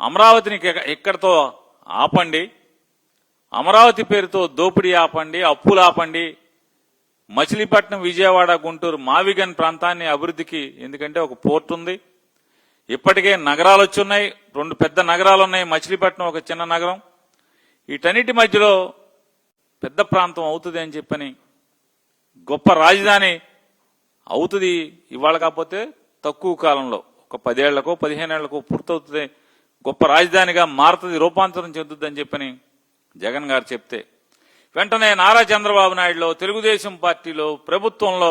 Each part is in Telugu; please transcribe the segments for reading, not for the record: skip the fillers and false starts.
అమరావతిని ఇక్కడతో ఆపండి, అమరావతి పేరుతో దోపిడీ ఆపండి, అప్పులు ఆపండి, మచిలీపట్నం, విజయవాడ, గుంటూరు, మావిగన్ ప్రాంతాన్ని అభివృద్ధికి, ఎందుకంటే ఒక పోర్ట్ ఉంది, ఇప్పటికే నగరాలు వచ్చున్నాయి, 2 పెద్ద నగరాలు ఉన్నాయి, మచిలీపట్నం ఒక చిన్న నగరం, వీటన్నిటి మధ్యలో పెద్ద ప్రాంతం అవుతుంది అని చెప్పని, గొప్ప రాజధాని అవుతుంది ఇవాళ కాకపోతే తక్కువ కాలంలో, ఒక 10 ఏళ్లకో 15 ఏళ్లకో పూర్తవుతుంది, గొప్ప రాజధానిగా మారుతుంది, రూపాంతరం చెందుతుంది అని చెప్పని జగన్ గారు చెప్తే వెంటనే నారా చంద్రబాబు నాయుడులో, తెలుగుదేశం పార్టీలో, ప్రభుత్వంలో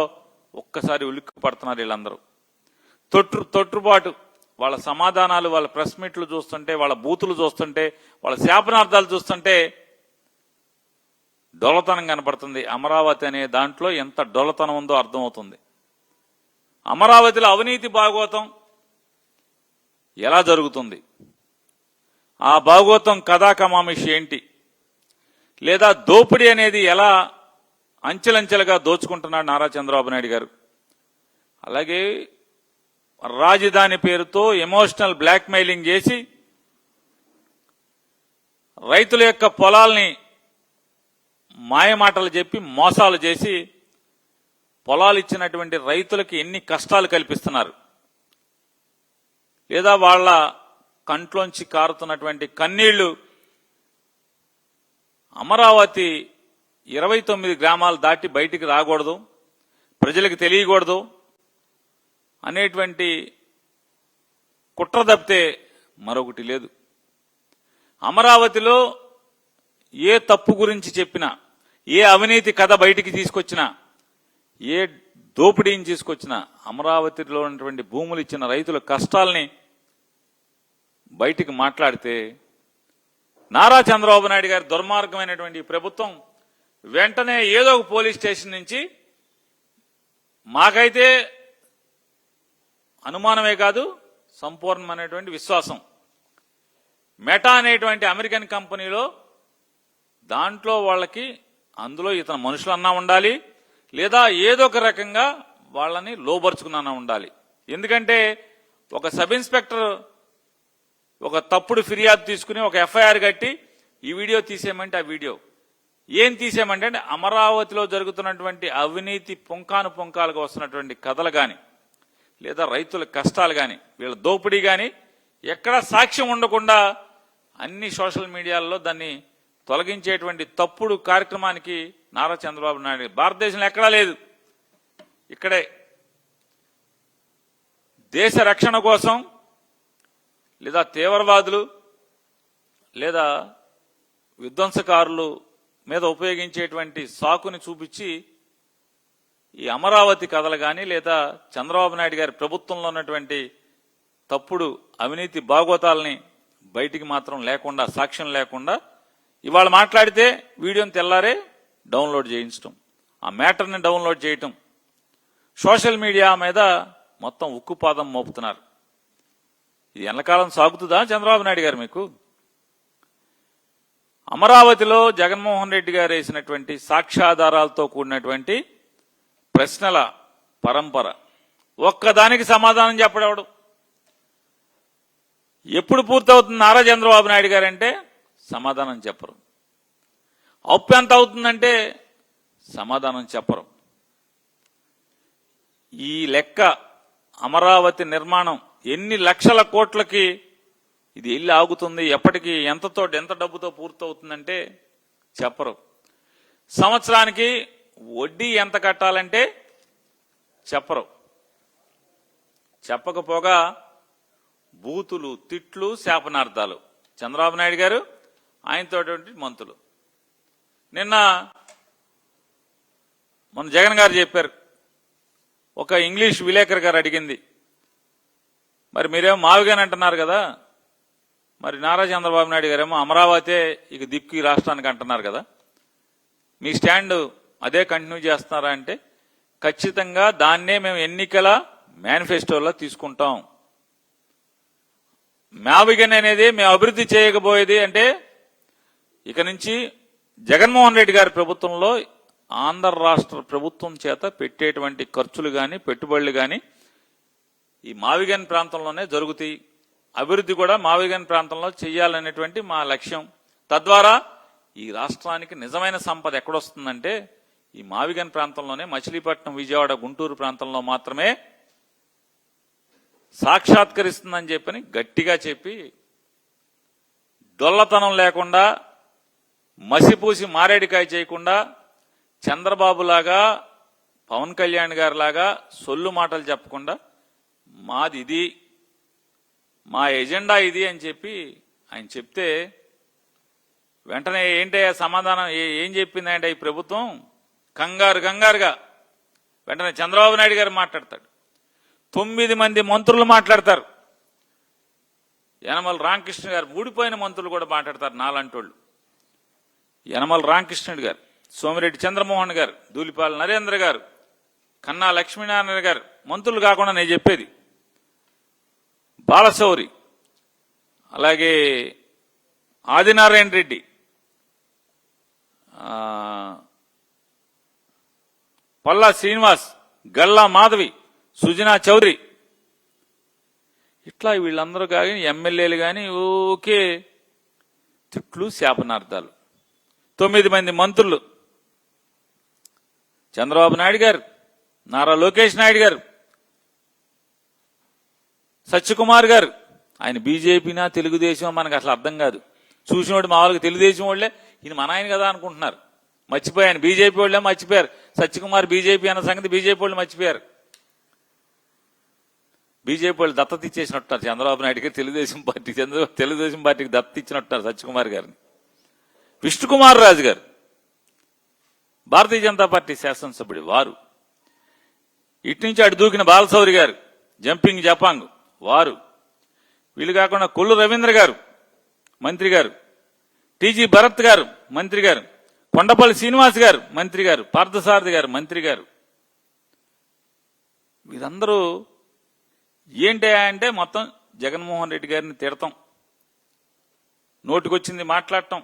ఒక్కసారి ఉలిక్కి పడుతున్నారు వీళ్ళందరూ. తొట్టుబాటు, వాళ్ళ సమాధానాలు, వాళ్ళ ప్రెస్ మీట్లు చూస్తుంటే, వాళ్ళ బూతులు చూస్తుంటే, వాళ్ళ శాపనార్థాలు చూస్తుంటే డొల్లతనం కనపడుతుంది. అమరావతి అనే దాంట్లో ఎంత డొల్లతనం ఉందో అర్థమవుతుంది. అమరావతిలో అవినీతి భాగవతం ఎలా జరుగుతుంది, ఆ భాగవతం కథాకమామిషి ఏంటి, లేదా దోపిడీ అనేది ఎలా అంచెలంచెలుగా దోచుకుంటున్నాడు నారా చంద్రబాబు నాయుడు గారు. అలాగే రాజధాని పేరుతో ఎమోషనల్ బ్లాక్మెయిలింగ్ చేసి రైతుల యొక్క పొలాల్ని మాయమాటలు చెప్పి మోసాలు చేసి పొలాలు ఇచ్చినటువంటి రైతులకి ఎన్ని కష్టాలు కల్పిస్తున్నారు, లేదా వాళ్ళ కంట్లోంచి కారుతున్నటువంటి కన్నీళ్లు అమరావతి 29 గ్రామాలు దాటి బయటికి రాకూడదు, ప్రజలకు తెలియకూడదు అనేటువంటి కుట్ర తప్పితే మరొకటి లేదు. అమరావతిలో ఏ తప్పు గురించి చెప్పినా, ఏ అవినీతి కథ బయటికి తీసుకొచ్చినా, ఏ దోపిడీని తీసుకొచ్చినా, అమరావతిలో ఉన్నటువంటి భూములు ఇచ్చిన రైతుల కష్టాల్ని బయటికి మాట్లాడితే నారా చంద్రబాబు నాయుడు గారి దుర్మార్గమైనటువంటి ప్రభుత్వం వెంటనే ఏదో ఒక పోలీస్ స్టేషన్ నుంచి, మాకైతే అనుమానమే కాదు సంపూర్ణమైనటువంటి విశ్వాసం, మెటా అనేటువంటి అమెరికన్ కంపెనీలో దాంట్లో వాళ్ళకి అందులో ఇతను మనుషులన్నా ఉండాలి, లేదా ఏదో ఒక రకంగా వాళ్ళని లోబరుచుకున్నా ఉండాలి. ఎందుకంటే ఒక సబ్ ఇన్స్పెక్టర్ ఒక తప్పుడు ఫిర్యాదు తీసుకుని ఒక ఎఫ్ఐఆర్ కట్టి ఈ వీడియో తీసేయమంటే ఆ వీడియో ఏం తీసేయమంటే అమరావతిలో జరుగుతున్నటువంటి అవినీతి పుంకాలుగా వస్తున్నటువంటి కథలు కానీ, లేదా రైతుల కష్టాలు కానీ, వీళ్ళ దోపిడీ కానీ ఎక్కడా సాక్ష్యం ఉండకుండా అన్ని సోషల్ మీడియాల్లో దాన్ని తొలగించేటువంటి తప్పుడు కార్యక్రమానికి నారా చంద్రబాబు నాయుడు భారతదేశంలో ఎక్కడా లేదు. ఇక్కడే దేశ రక్షణ కోసం, లేదా తీవ్రవాదులు లేదా విధ్వంసకారులు మీద ఉపయోగించేటువంటి సాకుని చూపించి ఈ అమరావతి కథలు కానీ, లేదా చంద్రబాబు నాయుడు గారి ప్రభుత్వంలో ఉన్నటువంటి తప్పుడు అవినీతి భాగవతాలని బయటికి మాత్రం లేకుండా, సాక్ష్యం లేకుండా ఇవాళ మాట్లాడితే వీడియోని తెల్లారే డౌన్లోడ్ చేయించడం, ఆ మ్యాటర్ని డౌన్లోడ్ చేయటం, సోషల్ మీడియా మీద మొత్తం ఉక్కుపాదం మోపుతున్నారు. ఇది ఎన్నకాలం సాగుతుందా చంద్రబాబు నాయుడు గారు మీకు? అమరావతిలో జగన్మోహన్ రెడ్డి గారు వేసినటువంటి సాక్ష్యాధారాలతో కూడినటువంటి ప్రశ్నల పరంపర, ఒక్కదానికి సమాధానం చెప్పడవడు. ఎప్పుడు పూర్తవుతుంది నారా చంద్రబాబు నాయుడు గారంటే సమాధానం చెప్పరు. అప్పు ఎంత అవుతుందంటే సమాధానం చెప్పరు. ఈ లెక్క అమరావతి నిర్మాణం ఎన్ని లక్షల కోట్లకి ఇది ఎల్లి ఆగుతుంది, ఎప్పటికి ఎంత డబ్బుతో పూర్తవుతుందంటే చెప్పరు. సంవత్సరానికి వడ్డీ ఎంత కట్టాలంటే చెప్పరు. చెప్పకపోగా బూతులు, తిట్లు, శాపనార్థాలు. చంద్రబాబు నాయుడు గారు, ఆయనతో మంత్రులు. మన జగన్ గారు చెప్పారు, ఒక ఇంగ్లీష్ విలేకరు గారు అడిగింది, మరి మీరేమో మావిగాని అంటున్నారు కదా, మరి నారా చంద్రబాబు నాయుడు గారేమో అమరావతి ఇక దిక్కు ఈ రాష్ట్రానికి అంటున్నారు కదా, మీ స్టాండ్ అదే కంటిన్యూ చేస్తున్నారా అంటే ఖచ్చితంగా దాన్నే మేము ఎన్నికల మేనిఫెస్టోలో తీసుకుంటాం. మావిగన్ అనేది మేము అభివృద్ధి చేయకపోయేది అంటే ఇక నుంచి జగన్మోహన్ రెడ్డి గారి ప్రభుత్వంలో ఆంధ్ర రాష్ట్ర ప్రభుత్వం చేత పెట్టేటువంటి ఖర్చులు కానీ, పెట్టుబడులు కానీ ఈ మావిగన్ ప్రాంతంలోనే జరుగుతాయి. అభివృద్ధి కూడా మావిగన్ ప్రాంతంలో చేయాలనేటువంటి మా లక్ష్యం. తద్వారా ఈ రాష్ట్రానికి నిజమైన సంపద ఎక్కడొస్తుందంటే ఈ మావిగన్ ప్రాంతంలోనే, మచిలీపట్నం, విజయవాడ, గుంటూరు ప్రాంతంలో మాత్రమే సాక్షాత్కరిస్తుందని చెప్పని గట్టిగా చెప్పి, డొల్లతనం లేకుండా, మసిపూసి మారేడికాయ చేయకుండా, చంద్రబాబు లాగా, పవన్ కళ్యాణ్ గారి లాగా సొల్లు మాటలు చెప్పకుండా మాది ఇది, మా ఎజెండా ఇది అని చెప్పి ఆయన చెప్తే వెంటనే ఏంటయ్యా సమాధానం ఏం చెప్పిందంటే ఈ ప్రభుత్వం కంగారుగా వెంటనే చంద్రబాబు నాయుడు గారు మాట్లాడతాడు. 9 మంది మంత్రులు మాట్లాడతారు. యనమల రామకృష్ణ గారు, ఊడిపోయిన మంత్రులు కూడా మాట్లాడతారు నాలంటోళ్ళు. యనమల రామకృష్ణుడు గారు, సోమిరెడ్డి చంద్రమోహన్ గారు, దూలిపాల నరేంద్ర గారు, కన్నా లక్ష్మీనారాయణ గారు, మంత్రులు కాకుండా నేను చెప్పేది బాలశౌరి, అలాగే ఆదినారాయణ రెడ్డి, పల్లా శ్రీనివాస్, గల్లా మాధవి, సుజనా చౌదరి, ఇట్లా వీళ్ళందరూ కానీ ఎమ్మెల్యేలు కానీ ఓకే తిట్లు, శాపనార్థాలు. 9 మంది మంత్రులు, చంద్రబాబు నాయుడు గారు, నారా లోకేష్ నాయుడు గారు, సత్యకుమార్ గారు. ఆయన బీజేపీనా తెలుగుదేశం మనకు అసలు అర్థం కాదు. చూసినోడు మామూలుగా తెలుగుదేశం వాళ్ళే ఈయన మన ఆయన కదా అనుకుంటున్నారు. మర్చిపోయాను, బీజేపీ వాళ్ళే మర్చిపోయారు. సత్యకుమార్ బీజేపీ అన్న సంగతి బీజేపీ వాళ్ళు మర్చిపోయారు. బీజేపీ వాళ్ళు దత్తత ఇచ్చేసినట్టున్నారు చంద్రబాబు నాయుడు గారు, తెలుగుదేశం పార్టీకి దత్తత ఇచ్చినట్టున్నారు సత్యకుమార్ గారిని. విష్ణుకుమార్ రాజు గారు, భారతీయ జనతా పార్టీ శాసనసభ్యుడు వారు. ఇటు నుంచి అటు దూకిన బాలశౌరి గారు, జంపింగ్ జపాంగ్ వారు. వీళ్ళు కాకుండా కొల్లు రవీంద్ర గారు మంత్రి గారు, టీజీ భరత్ గారు మంత్రి గారు, కొండపల్లి శ్రీనివాస్ గారు మంత్రి గారు, పార్థసారథి గారు మంత్రి గారు. వీరందరూ ఏంటి అంటే మొత్తం జగన్మోహన్ రెడ్డి గారిని తిడతాం, నోటికొచ్చింది మాట్లాడటం.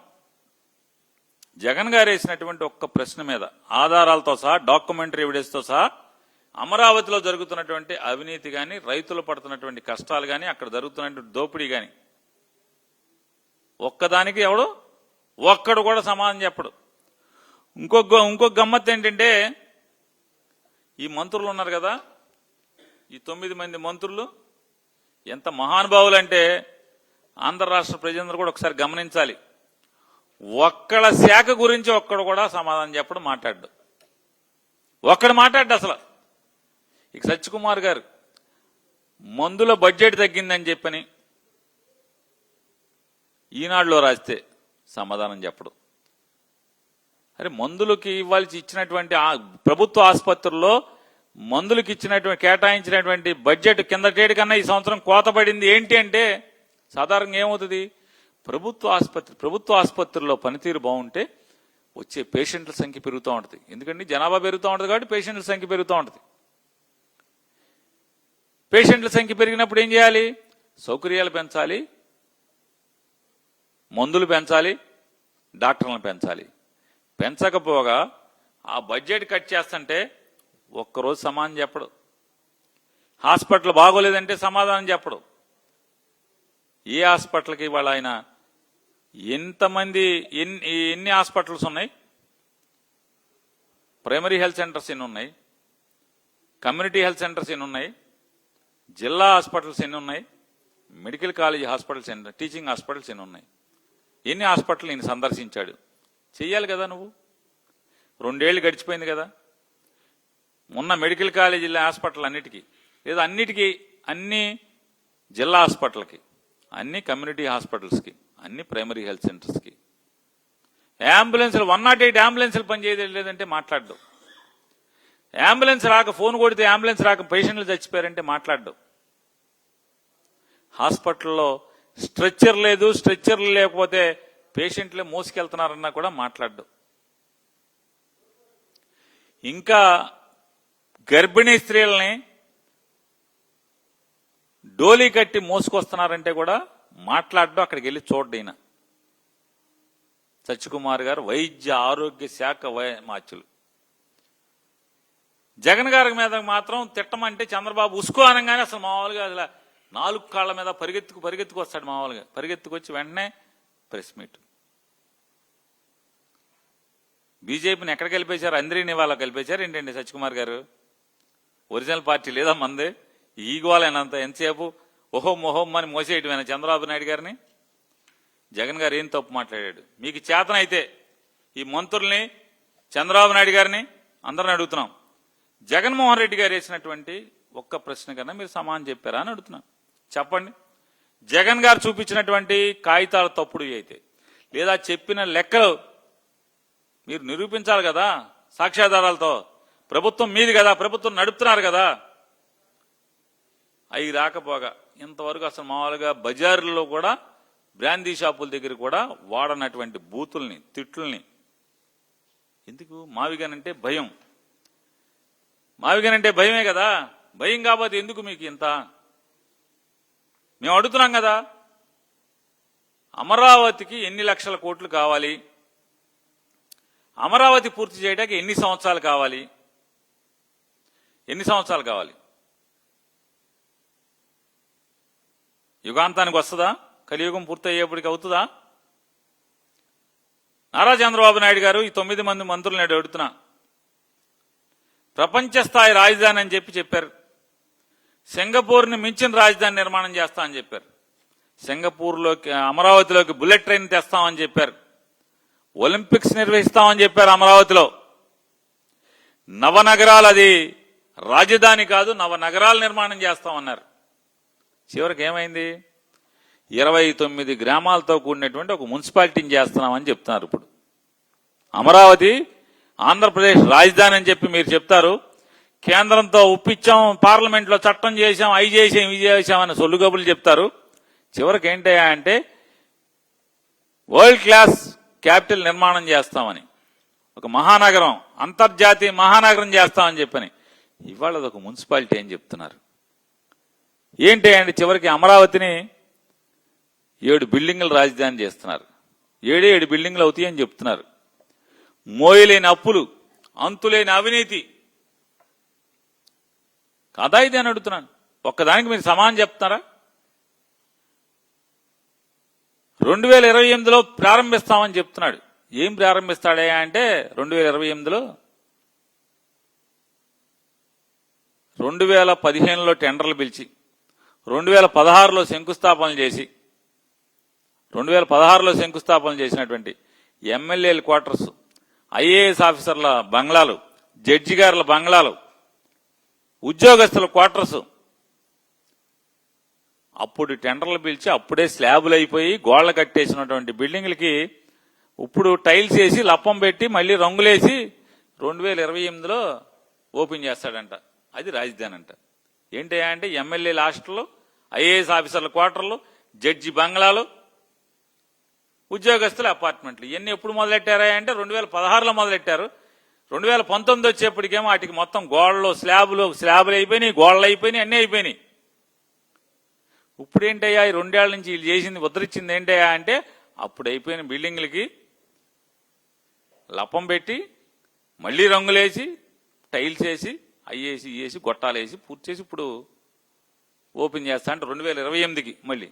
జగన్ గారు వేసినటువంటి ఒక్క ప్రశ్న మీద ఆధారాలతో సహా, డాక్యుమెంటరీ ఎవిడెన్స్ తో సహా అమరావతిలో జరుగుతున్నటువంటి అవినీతి కానీ, రైతులు పడుతున్నటువంటి కష్టాలు కానీ, అక్కడ జరుగుతున్నటువంటి దోపిడీ కానీ ఒక్కదానికి ఒక్కడు కూడా సమాధానం చెప్పడు. ఇంకొక గమ్మత్తు ఏంటంటే ఈ మంత్రులు ఉన్నారు కదా, ఈ 9 మంది మంత్రులు ఎంత మహానుభావులు అంటే ఆంధ్ర రాష్ట్ర ప్రజలందరూ కూడా ఒకసారి గమనించాలి. ఒక్కళ్ళ శాఖ గురించి ఒక్కడు కూడా సమాధానం చెప్పడం, మాట్లాడు. ఒక్కడు మాట్లాడు అసలు. ఇక సత్యకుమార్ గారు మందుల బడ్జెట్ తగ్గిందని చెప్పని ఈనాడులో రాస్తే సమాధానం చెప్పడు. అరే మందులకి ఇవ్వాల్సి ఇచ్చినటువంటి ప్రభుత్వ ఆసుపత్రుల్లో మందులకి ఇచ్చినటువంటి కేటాయించినటువంటి బడ్జెట్ కిందటేటి కన్నా ఈ సంవత్సరం కోత పడింది. ఏంటి అంటే సాధారణంగా ఏమవుతుంది, ప్రభుత్వ ఆసుపత్రుల్లో పనితీరు బాగుంటే వచ్చే పేషెంట్ల సంఖ్య పెరుగుతూ ఉంటుంది. ఎందుకంటే జనాభా పెరుగుతూ ఉంటుంది కాబట్టి పేషెంట్ల సంఖ్య పెరుగుతూ ఉంటుంది. పేషెంట్ల సంఖ్య పెరిగినప్పుడు ఏం చేయాలి, సౌకర్యాలు పెంచాలి, మందులు పెంచాలి, డాక్టర్లను పెంచాలి. పెంచకపోగా ఆ బడ్జెట్ కట్ చేస్తుంటే ఒక్కరోజు సమాధానం చెప్పడు. హాస్పిటల్ బాగోలేదంటే సమాధానం చెప్పడు. ఏ హాస్పిటల్కి ఇవాళ ఆయన ఎన్ని హాస్పిటల్స్ ఉన్నాయి, ప్రైమరీ హెల్త్ సెంటర్స్ ఎన్ని ఉన్నాయి, కమ్యూనిటీ హెల్త్ సెంటర్స్ ఎన్ని ఉన్నాయి, జిల్లా హాస్పిటల్స్ ఎన్ని ఉన్నాయి, మెడికల్ కాలేజ్ హాస్పిటల్స్ ఎన్ని, టీచింగ్ హాస్పిటల్స్ ఎన్ని ఉన్నాయి, ఎన్ని హాస్పిటల్ ఈయన సందర్శించాడు చెయ్యాలి కదా. నువ్వు 2 ఏళ్లు గడిచిపోయింది కదా. ఉన్న మెడికల్ కాలేజీ హాస్పిటల్ అన్నిటికీ, లేదా అన్ని జిల్లా హాస్పిటల్కి, అన్ని కమ్యూనిటీ హాస్పిటల్స్కి, అన్ని ప్రైమరీ హెల్త్ సెంటర్స్కి అంబులెన్స్లు 108 అంబులెన్స్లు పనిచేయలేదంటే మాట్లాడడం. అంబులెన్స్ రాక, ఫోన్ కొడితే అంబులెన్స్ రాక పేషెంట్లు చచ్చిపోయారంటే మాట్లాడడం. హాస్పిటల్లో స్ట్రెచ్చర్ లేదు, స్ట్రెచ్చర్లు లేకపోతే పేషెంట్లే మోసుకెళ్తున్నారన్నా కూడా మాట్లాడడం. ఇంకా గర్భిణీ స్త్రీలని డోలీ కట్టి మోసుకొస్తున్నారంటే కూడా మాట్లాడడం, అక్కడికి వెళ్ళి చూడ్డైనా. సత్యకుమార్ గారు వైద్య ఆరోగ్య శాఖ మార్చులు. జగన్ గారి మీద మాత్రం తిట్టమంటే చంద్రబాబు ఉసుకో అనగానే అసలు మామూలుగా అసలు 4 కాళ్ల మీద పరిగెత్తుకు వస్తాడు. మామూలుగా పరిగెత్తుకొచ్చి వెంటనే ప్రెస్ మీట్. బీజేపీని ఎక్కడ కలిపేశారు? అందరినీ వాళ్ళ కలిపేశారు ఏంటండి సత్యకుమార్ గారు? ఒరిజినల్ పార్టీ లేదా మంది? ఈగోలేనంత ఎంతసేపు ఓహోం అని మోసేయటమేనా చంద్రబాబు నాయుడు గారిని? జగన్ గారు ఏం తప్పు మాట్లాడాడు? మీకు చేతనైతే ఈ మంత్రుల్ని, చంద్రబాబు నాయుడు గారిని అందరిని అడుగుతున్నాం, జగన్మోహన్ రెడ్డి గారు వేసినటువంటి ఒక్క ప్రశ్న కన్నా మీరు సమాధానం చెప్పారా అని అడుగుతున్నాం. చెప్పండి. జగన్ గారు చూపించినటువంటి కాగితాలు తప్పుడు అయితే, లేదా చెప్పిన లెక్కలు మీరు నిరూపించాలి కదా సాక్ష్యాధారాలతో. ప్రభుత్వం మీది కదా, ప్రభుత్వం నడుపుతున్నారు కదా. అవి రాకపోగా ఇంతవరకు అసలు మామూలుగా బజార్లలో కూడా, బ్రాందీ షాపుల దగ్గర కూడా వాడనటువంటి బూతుల్ని, తిట్లని ఎందుకు? మావిగనంటే భయం. మావిగనంటే భయమే కదా. భయం కాకపోతే ఎందుకు మీకు ఇంత? మేము అడుగుతున్నాం కదా, అమరావతికి ఎన్ని లక్షల కోట్లు కావాలి, అమరావతి పూర్తి చేయడానికి ఎన్ని సంవత్సరాలు కావాలి, ఎన్ని సంవత్సరాలు కావాలి? యుగాంతానికి వస్తుందా? కలియుగం పూర్తయ్యేప్పటికి అవుతుందా? నారా చంద్రబాబు నాయుడు గారు ఈ 9 మంది మంత్రులను అడుగుతున్నా, ప్రపంచ స్థాయి రాజధాని అని చెప్పారు. సింగపూర్ని మించిన రాజధాని నిర్మాణం చేస్తా అని చెప్పారు. సింగపూర్లోకి, అమరావతిలోకి బుల్లెట్ ట్రైన్ తెస్తామని చెప్పారు. ఒలింపిక్స్ నిర్వహిస్తామని చెప్పారు అమరావతిలో. నవనగరాలు, అది రాజధాని కాదు, నవనగరాలు నిర్మాణం చేస్తామన్నారు. చివరికి ఏమైంది? 29 గ్రామాలతో కూడినటువంటి ఒక మున్సిపాలిటీని చేస్తున్నామని చెప్తున్నారు. ఇప్పుడు అమరావతి ఆంధ్రప్రదేశ్ రాజధాని అని చెప్పి మీరు చెప్తారు. కేంద్రంతో ఒప్పించాం, పార్లమెంట్లో చట్టం చేశాం, అవి చేసాం, ఇవి చేశామని సొల్లుగబులు చెప్తారు. చివరికి ఏంటయ్యా అంటే వరల్డ్ క్లాస్ క్యాపిటల్ నిర్మాణం చేస్తామని, ఒక మహానగరం, అంతర్జాతీయ మహానగరం చేస్తామని చెప్పని, ఇవాళ అదొక మున్సిపాలిటీ అని చెప్తున్నారు. ఏంటి అంటే చివరికి అమరావతిని 7 బిల్డింగుల రాజధాని చేస్తున్నారు. 7 బిల్డింగులు అవుతాయి అని చెప్తున్నారు. మోయలేని అప్పులు, అంతులేని అవినీతి కాదా ఇది అని అడుగుతున్నాను. ఒక్కదానికి మీరు సమానం చెప్తున్నారా? 2028లో ప్రారంభిస్తామని చెప్తున్నాడు. ఏం ప్రారంభిస్తాడే అంటే 2028లో 2015లో టెండర్లు పిలిచి 2016లో శంకుస్థాపనలు చేసి 2016లో శంకుస్థాపన చేసినటువంటి ఎమ్మెల్యేల క్వార్టర్స్, ఐఏఎస్ ఆఫీసర్ల బంగ్లాలు, జడ్జి గారుల బంగ్లాలు, ఉద్యోగస్తుల క్వార్టర్స్ అప్పుడు టెండర్లు పిలిచి అప్పుడే స్లాబులు అయిపోయి గోళ్లు కట్టేసినటువంటి బిల్డింగ్లకి ఇప్పుడు టైల్స్ వేసి లప్పం పెట్టి మళ్ళీ రంగులేసి 2028లో ఓపెన్ చేస్తాడంట. అది రాజధాని అంట. ఏంటి అంటే ఎమ్మెల్యేల హాస్టల్లో, ఐఏఎస్ ఆఫీసర్ల క్వార్టర్లు, జడ్జి బంగ్లాలు, ఉద్యోగస్తుల అపార్ట్మెంట్లు. ఇవన్నీ ఎప్పుడు మొదలెట్టారా అంటే 2016లో మొదలెట్టారు. 2019 వచ్చేప్పటికేమో వాటికి మొత్తం గోడలు, స్లాబులు అయిపోయినాయి, గోడలు అయిపోయినాయి, అన్నీ అయిపోయినాయి. ఇప్పుడు ఏంటయ్యా ఈ 2 ఏళ్ల నుంచి వీళ్ళు చేసింది, ఉద్ధరించింది ఏంటయ్యా అంటే అప్పుడు అయిపోయిన బిల్డింగ్లకి లప్పం పెట్టి మళ్లీ రంగులేసి టైల్స్ వేసి అయ్యేసి వేసి గొట్టాలేసి పూర్తి చేసి ఇప్పుడు ఓపెన్ చేస్తా అంటే 2028కి మళ్ళీ.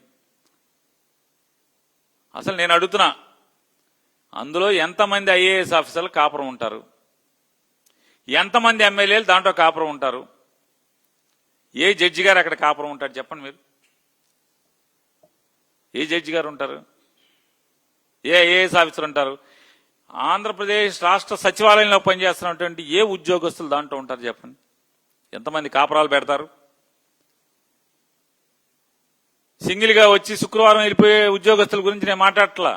అసలు నేను అడుగుతున్నా, అందులో ఎంతమంది ఐఏఎస్ ఆఫీసర్లు కాపురం ఉంటారు, ఎంతమంది ఎమ్మెల్యేలు దాంట్లో కాపురం ఉంటారు, ఏ జడ్జి గారు అక్కడ కాపురం ఉంటారు చెప్పండి మీరు? ఏ జడ్జి గారు ఉంటారు? ఏ ఐఏఎస్ ఆఫీసర్ ఉంటారు? ఆంధ్రప్రదేశ్ రాష్ట్ర సచివాలయంలో పనిచేస్తున్నటువంటి ఏ ఉద్యోగస్తులు దాంట్లో ఉంటారు చెప్పండి? ఎంతమంది కాపురాలు పెడతారు? సింగిల్ గా వచ్చి శుక్రవారం వెళ్ళిపోయే ఉద్యోగస్తుల గురించి నేను మాట్లాడట్లా.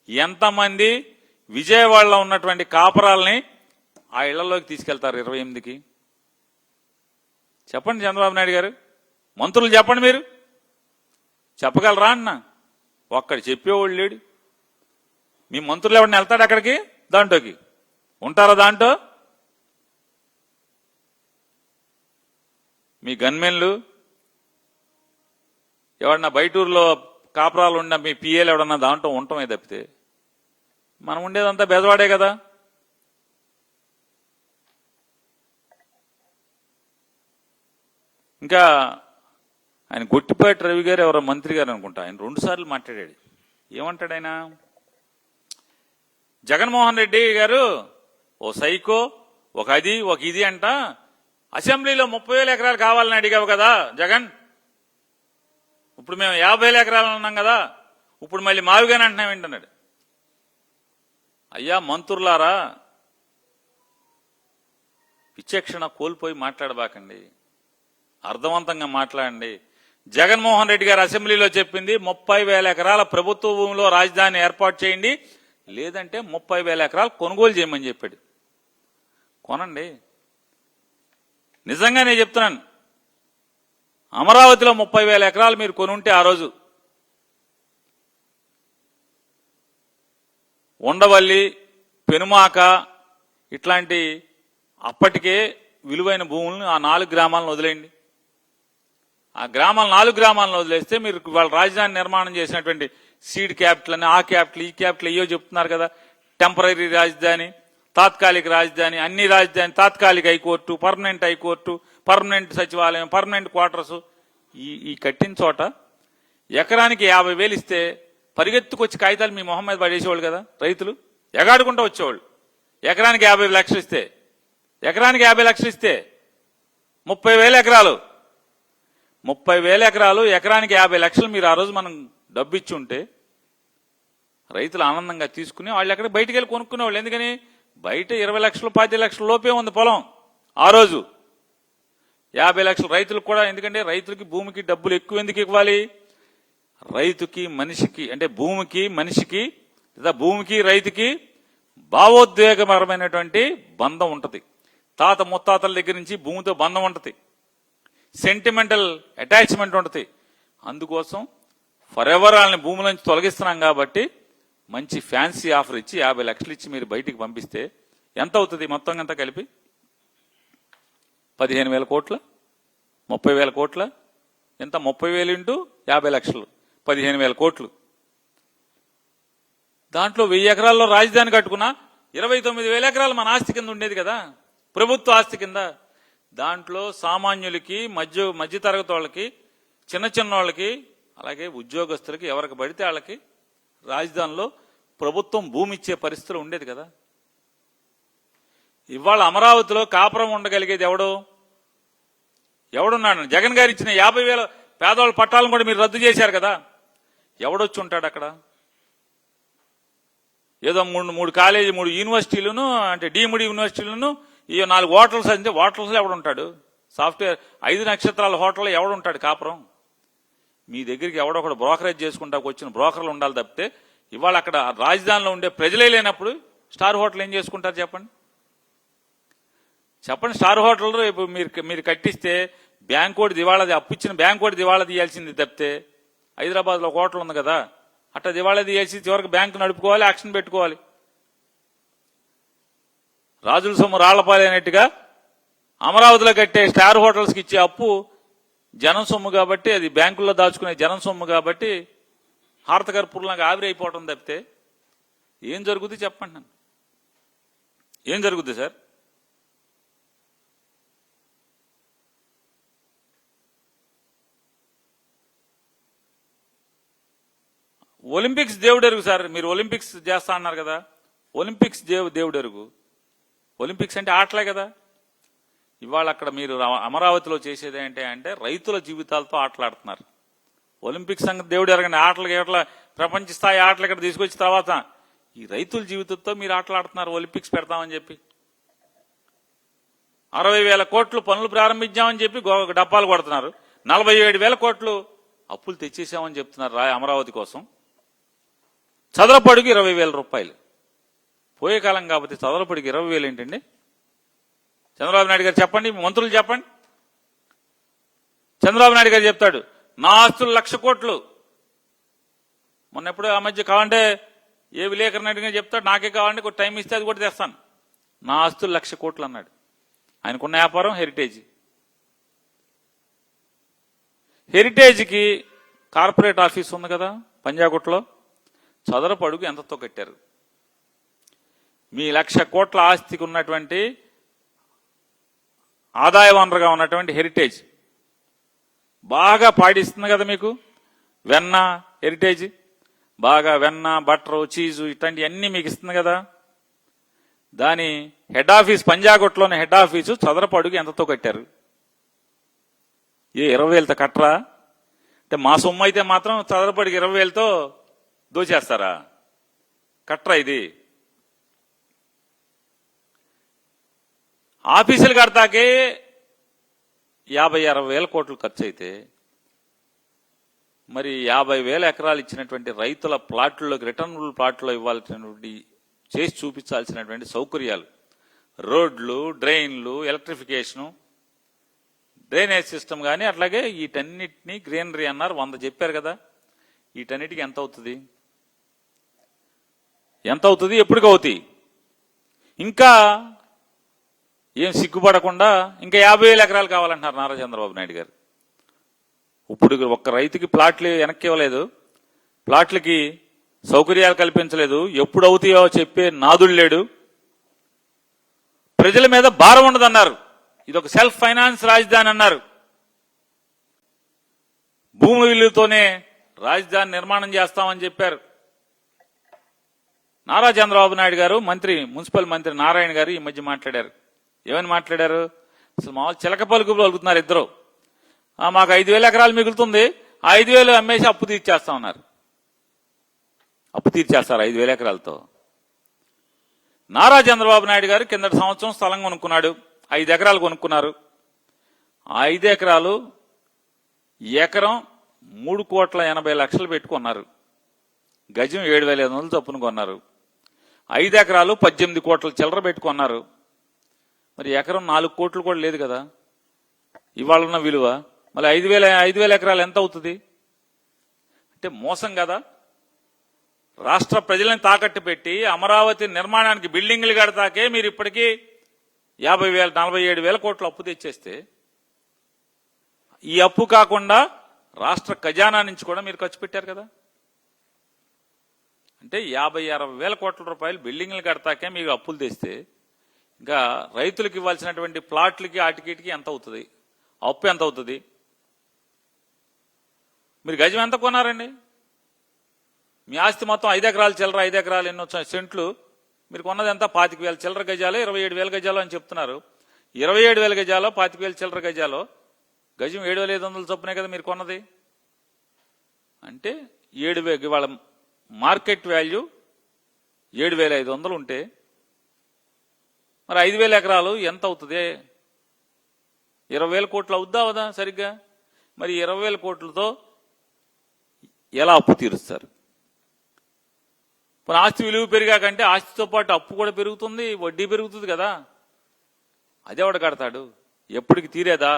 ఎంతమంది విజయవాడలో ఉన్నటువంటి కాపురాలని ఆ ఇళ్లలోకి తీసుకెళ్తారు 28కి? చెప్పండి చంద్రబాబు నాయుడు గారు, మంత్రులు చెప్పండి, మీరు చెప్పగలరా అన్న? ఒక్కడు చెప్పేవాళ్ళు లేడు. మీ మంత్రులు ఎవరిని వెళ్తాడు అక్కడికి? దాంట్లోకి ఉంటారా? దాంట్లో మీ గన్మెన్లు ఎవరన్నా బయటూరులో కాపురాలు ఉన్న మీ పిఏలు ఎవడన్నా దాంట్లో ఉండటమే తప్పితే మనం ఉండేదంతా బెదవాడే కదా. ఇంకా ఆయన గొట్టిపాటి రవి గారు ఎవరో మంత్రి గారు అనుకుంటా, ఆయన 2 సార్లు మాట్లాడాడు. ఏమంటాడు ఆయన? జగన్మోహన్ రెడ్డి గారు ఓ సైకో, ఒక ఇది అంట, అసెంబ్లీలో 30,000 ఎకరాలు కావాలని అడిగావు కదా జగన్, ఇప్పుడు మేము 50,000 ఎకరాలు ఉన్నాం కదా, ఇప్పుడు మళ్ళీ మావిగానే అంటున్నాం ఏంటన్నాడు. అయ్యా మంత్రులారా, విచక్షణ కోల్పోయి మాట్లాడబాకండి, అర్థవంతంగా మాట్లాడండి. జగన్మోహన్ రెడ్డి గారు అసెంబ్లీలో చెప్పింది 30,000 ఎకరాల ప్రభుత్వ భూమిలో రాజధాని ఏర్పాటు చేయండి, లేదంటే 30,000 ఎకరాలు కొనుగోలు చేయమని చెప్పాడు. కొనండి. నిజంగా నేను చెప్తున్నాను, అమరావతిలో 30,000 ఎకరాలు మీరు కొనుంటే ఆ రోజు ఉండవల్లి, పెనుమాక ఇట్లాంటి అప్పటికే విలువైన భూములను ఆ 4 గ్రామాలను వదిలేయండి. ఆ 4 గ్రామాలను వదిలేస్తే మీరు వాళ్ళ రాజధాని నిర్మాణం చేసినటువంటి సీడ్ క్యాపిటల్ అని, ఆ క్యాపిటల్, ఈ క్యాపిటల్ అయ్యో చెప్తున్నారు కదా, టెంపరీ రాజధాని, తాత్కాలిక రాజధాని, అన్ని రాజధాని, తాత్కాలిక హైకోర్టు, పర్మనెంట్ హైకోర్టు, పర్మనెంట్ సచివాలయం, పర్మనెంట్ క్వార్టర్స్, ఈ కట్టిన చోట ఎకరానికి 50,000 ఇస్తే పరిగెత్తుకొచ్చి కాగితాలు మీ మొహం మీద పడేసేవాళ్ళు కదా రైతులు, ఎగాడుకుంటూ వచ్చేవాళ్ళు. ఎకరానికి 50 లక్షలు ఇస్తే, ఎకరానికి 50 లక్షలు ఇస్తే 30,000 ఎకరాలు, 30,000 ఎకరాలు, ఎకరానికి 50 లక్షలు మీరు ఆ రోజు మనం డబ్బు ఇచ్చి ఉంటే రైతులు ఆనందంగా తీసుకుని వాళ్ళు ఎక్కడ బయటికి వెళ్ళి కొనుక్కునేవాళ్ళు. ఎందుకని బయట 20 లక్షలు 10 లక్షల లోపే ఉంది పొలం ఆ రోజు. 50 లక్షలు రైతులకు కూడా, ఎందుకంటే రైతులకి భూమికి డబ్బులు ఎక్కువ ఎందుకు ఇవ్వాలి? రైతుకి మనిషికి, అంటే భూమికి మనిషికి లేదా భూమికి రైతుకి భావోద్వేగపరమైనటువంటి బంధం ఉంటది. తాత ముత్తాతల దగ్గర నుంచి భూమితో బంధం ఉంటది, సెంటిమెంటల్ అటాచ్మెంట్ ఉంటది. అందుకోసం ఫర్ ఎవర్ వాళ్ళని భూముల నుంచి తొలగిస్తున్నాం కాబట్టి మంచి ఫ్యాన్సీ ఆఫర్ ఇచ్చి 50 లక్షలు ఇచ్చి మీరు బయటికి పంపిస్తే ఎంత అవుతుంది మొత్తం అంతా కలిపి? 15,000 కోట్ల, 30,000 కోట్ల, ఎంత? 30,000 ఇంటూ 50 లక్షలు, 15,000 కోట్లు. దాంట్లో 1000 ఎకరాల్లో రాజధాని కట్టుకున్నా 29,000 ఎకరాలు మన ఆస్తి కింద ఉండేది కదా, ప్రభుత్వ ఆస్తి కింద. దాంట్లో సామాన్యులకి, మధ్యతరగతి వాళ్ళకి, చిన్న వాళ్ళకి, అలాగే ఉద్యోగస్తులకి, ఎవరికి పడితే వాళ్ళకి రాజధానిలో ప్రభుత్వం భూమి ఇచ్చే పరిస్థితులు ఉండేది కదా. ఇవాళ అమరావతిలో కాపురం ఉండగలిగేది ఎవడున్నాడు? జగన్ గారు ఇచ్చిన 50,000 పేదవాళ్ళ పట్టాలను కూడా మీరు రద్దు చేశారు కదా, ఎవడొచ్చి ఉంటాడు అక్కడ? ఏదో 3 కాలేజీ, 3 యూనివర్సిటీలను, అంటే డీమ్డ్ యూనివర్సిటీలను, ఈ 4 హోటల్స్ అంటే హోటల్స్లో ఎవడుంటాడు? సాఫ్ట్వేర్ 5 నక్షత్రాల హోటల్లో ఎవడుంటాడు కాపురం? మీ దగ్గరికి ఎవడొకడు బ్రోకరేజ్ చేసుకుంటా వచ్చిన బ్రోకర్లు ఉండాలి తప్పితే ఇవాళ అక్కడ రాజధానిలో ఉండే ప్రజలే లేనప్పుడు స్టార్ హోటల్ ఏం చేసుకుంటారు చెప్పండి? స్టార్ హోటల్ రేపు మీరు కట్టిస్తే బ్యాంక్ కూడా దివాళా, అప్పు ఇచ్చిన బ్యాంక్ కూడా దివాళా తీయాల్సింది తప్పితే, హైదరాబాద్ లో హోటల్ ఉంది కదా అట్లా దివాళా తీయాల్సి చివరికి బ్యాంకు నడుపుకోవాలి, యాక్షన్ పెట్టుకోవాలి. రాజుల సొమ్ము రాళ్లపాలైనట్టుగా అమరావతిలో కట్టే స్టార్ హోటల్స్ కి ఇచ్చే అప్పు జనం సొమ్ము కాబట్టి, అది బ్యాంకుల్లో దాచుకునే జనం సొమ్ము కాబట్టి హారతకర్పూర్లాగా ఆవిరైపోవటం తప్పితే ఏం జరుగుద్ది చెప్పండి నన్ను? ఏం జరుగుద్ది సార్? ఒలింపిక్స్ దేవుడెరుగు సార్, మీరు ఒలింపిక్స్ చేస్తా అన్నారు కదా, ఒలింపిక్స్ దేవుడెరుగు. ఒలింపిక్స్ అంటే ఆటలే కదా. ఇవాళ అక్కడ మీరు అమరావతిలో చేసేది ఏంటి అంటే రైతుల జీవితాలతో ఆటలాడుతున్నారు. ఒలింపిక్స్ సంగతి దేవుడు ఎరగండి, ఆటలు ప్రపంచ స్థాయి ఆటలు ఇక్కడ తీసుకొచ్చిన తర్వాత ఈ రైతుల జీవితంతో మీరు ఆటలాడుతున్నారు ఒలింపిక్స్ పెడతామని చెప్పి. 60,000 కోట్లు పనులు ప్రారంభించామని చెప్పి డబ్బాలు కొడుతున్నారు. 47,000 కోట్లు అప్పులు తెచ్చేసామని చెప్తున్నారు అమరావతి కోసం. చదరపడికి 20,000 రూపాయలు. పోయే కాలం కాబట్టి చదరపడికి 20,000 ఏంటండి? చంద్రబాబు నాయుడు గారు చెప్పండి, మంత్రులు చెప్పండి. చంద్రబాబు నాయుడు గారు చెప్తాడు నా ఆస్తులు 1,00,000 కోట్లు. మొన్న ఎప్పుడు ఆ మధ్య కావాలంటే ఏ విలేకరుని అడిగినా చెప్తాడు, నాకే కావాలంటే ఒక టైం ఇస్తే అది కూడా తెస్తాను. నా ఆస్తులు 1,00,000 కోట్లు అన్నాడు. ఆయనకున్న వ్యాపారం హెరిటేజ్. హెరిటేజ్కి కార్పొరేట్ ఆఫీస్ ఉంది కదా పంజాగుట్లో, చదరపు అడుగు ఎంతతో కట్టారు? మీ 1,00,000 కోట్ల ఆస్తికి ఉన్నటువంటి ఆదాయ వనరుగా ఉన్నటువంటి హెరిటేజ్ బాగా పాడిస్తుంది కదా మీకు. వెన్న హెరిటేజ్ బాగా వెన్న, బటర్, చీజు ఇట్లాంటివన్నీ మీకు ఇస్తుంది కదా. దాని హెడ్ ఆఫీస్ పంజాగుట్టలోని హెడ్ ఆఫీసు చదరపు అడుగు ఎంతతో కట్టారు? 20,000తో కట్టరా? అంటే మా సొమ్ము అయితే మాత్రం చదరపు అడుగు 20,000తో దోచేస్తారా? కట్టరా? ఇది ఆఫీసులు కడతాకే 50-60 వేల కోట్లు ఖర్చు అయితే మరి 50,000 ఎకరాలు ఇచ్చినటువంటి రైతుల ప్లాట్లలోకి రిటర్నబుల్ ప్లాట్లో ఇవ్వాల్సినటువంటి చేసి చూపించాల్సినటువంటి సౌకర్యాలు, రోడ్లు, డ్రైన్లు, ఎలక్ట్రిఫికేషను, డ్రైనేజ్ సిస్టమ్ కానీ అట్లాగే వీటన్నిటినీ గ్రీనరీ అన్నారు. 100 చెప్పారు కదా. వీటన్నిటికీ ఎంత అవుతుంది? ఎప్పటికి అవుతాయి? ఇంకా ఏం సిగ్గుపడకుండా ఇంకా 50,000 ఎకరాలు కావాలంటున్నారు నారా చంద్రబాబు నాయుడు గారు. ఇప్పుడు ఒక్క రైతుకి ప్లాట్లు వెనక్కి ఇవ్వలేదు, ప్లాట్లకి సౌకర్యాలు కల్పించలేదు, ఎప్పుడు అవుతాయో చెప్పే నాదుడు లేడు. ప్రజల మీద భారం ఉండదన్నారు. ఇది ఒక సెల్ఫ్ ఫైనాన్స్ రాజధాని అన్నారు. భూమి విలువతోనే రాజధాని నిర్మాణం చేస్తామని చెప్పారు. నారా చంద్రబాబు నాయుడు గారు మున్సిపల్ మంత్రి నారాయణ గారు ఈ మధ్య మాట్లాడారు. ఏమని మాట్లాడారు? అసలు మామూలు చిలక పలుకు పలుకుతున్నారు ఇద్దరు. మాకు 5,000 ఎకరాలు మిగులుతుంది, 5,000 అమ్మేసి అప్పు తీర్చేస్తామన్నారు. అప్పు తీర్చేస్తారు 5,000 ఎకరాలతో. నారా చంద్రబాబు నాయుడు గారు కిందటి సంవత్సరం స్థలం కొనుక్కున్నాడు, 5 ఎకరాలు కొనుక్కున్నారు. 5 ఎకరాలు ఎకరం 3,80,00,000 పెట్టుకున్నారు. గజం 7,500 చొప్పున కొన్నారు. 5 ఎకరాలు 18 కోట్ల చిల్లర పెట్టుకున్నారు. మరి ఎకరం 4 కోట్లు కూడా లేదు కదా ఇవాళ ఉన్న విలువ. మళ్ళీ 5,000 ఎకరాలు ఎంత అవుతుంది? అంటే మోసం కదా. రాష్ట్ర ప్రజలను తాకట్టు పెట్టి అమరావతి నిర్మాణానికి బిల్డింగ్లు కడతాకే మీరు ఇప్పటికీ 47,000 కోట్లు అప్పు తెచ్చేస్తే, ఈ అప్పు కాకుండా రాష్ట్ర ఖజానా నుంచి కూడా మీరు ఖర్చు పెట్టారు కదా. అంటే 50-60 వేల కోట్ల రూపాయలు బిల్డింగ్లు కడతాకే మీకు అప్పులు తెస్తే ఇంకా రైతులకు ఇవ్వాల్సినటువంటి ప్లాట్లకి ఆటికిటికి ఎంత అవుతుంది? అప్పు ఎంత అవుతుంది? మీరు గజం ఎంత కొన్నారండి? మీ ఆస్తి మొత్తం 5 ఎకరాలు చిల్లర, 5 ఎకరాలు ఎన్నో సెంట్లు మీరు కొన్నది ఎంత? 25,000 చిల్లర గజాలు, 27,000 గజాలు అని చెప్తున్నారు. 27,000 గజాలో 25,000 చిల్లర గజాలో గజం 7,500 చొప్పునే కదా మీరు కొన్నది. అంటే 7,000 ఇవాళ మార్కెట్ వాల్యూ 7,500 ఉంటే మరి 5,000 ఎకరాలు ఎంత అవుతుంది? 20,000 కోట్లు అవుద్దా అవదా సరిగ్గా? మరి 20,000 కోట్లతో ఎలా అప్పు తీరుస్తారు? మన ఆస్తి విలువ పెరిగాకంటే ఆస్తితో పాటు అప్పు కూడా పెరుగుతుంది, వడ్డీ పెరుగుతుంది కదా. అదెవడు కడతాడు? ఎప్పటికి తీరేదా?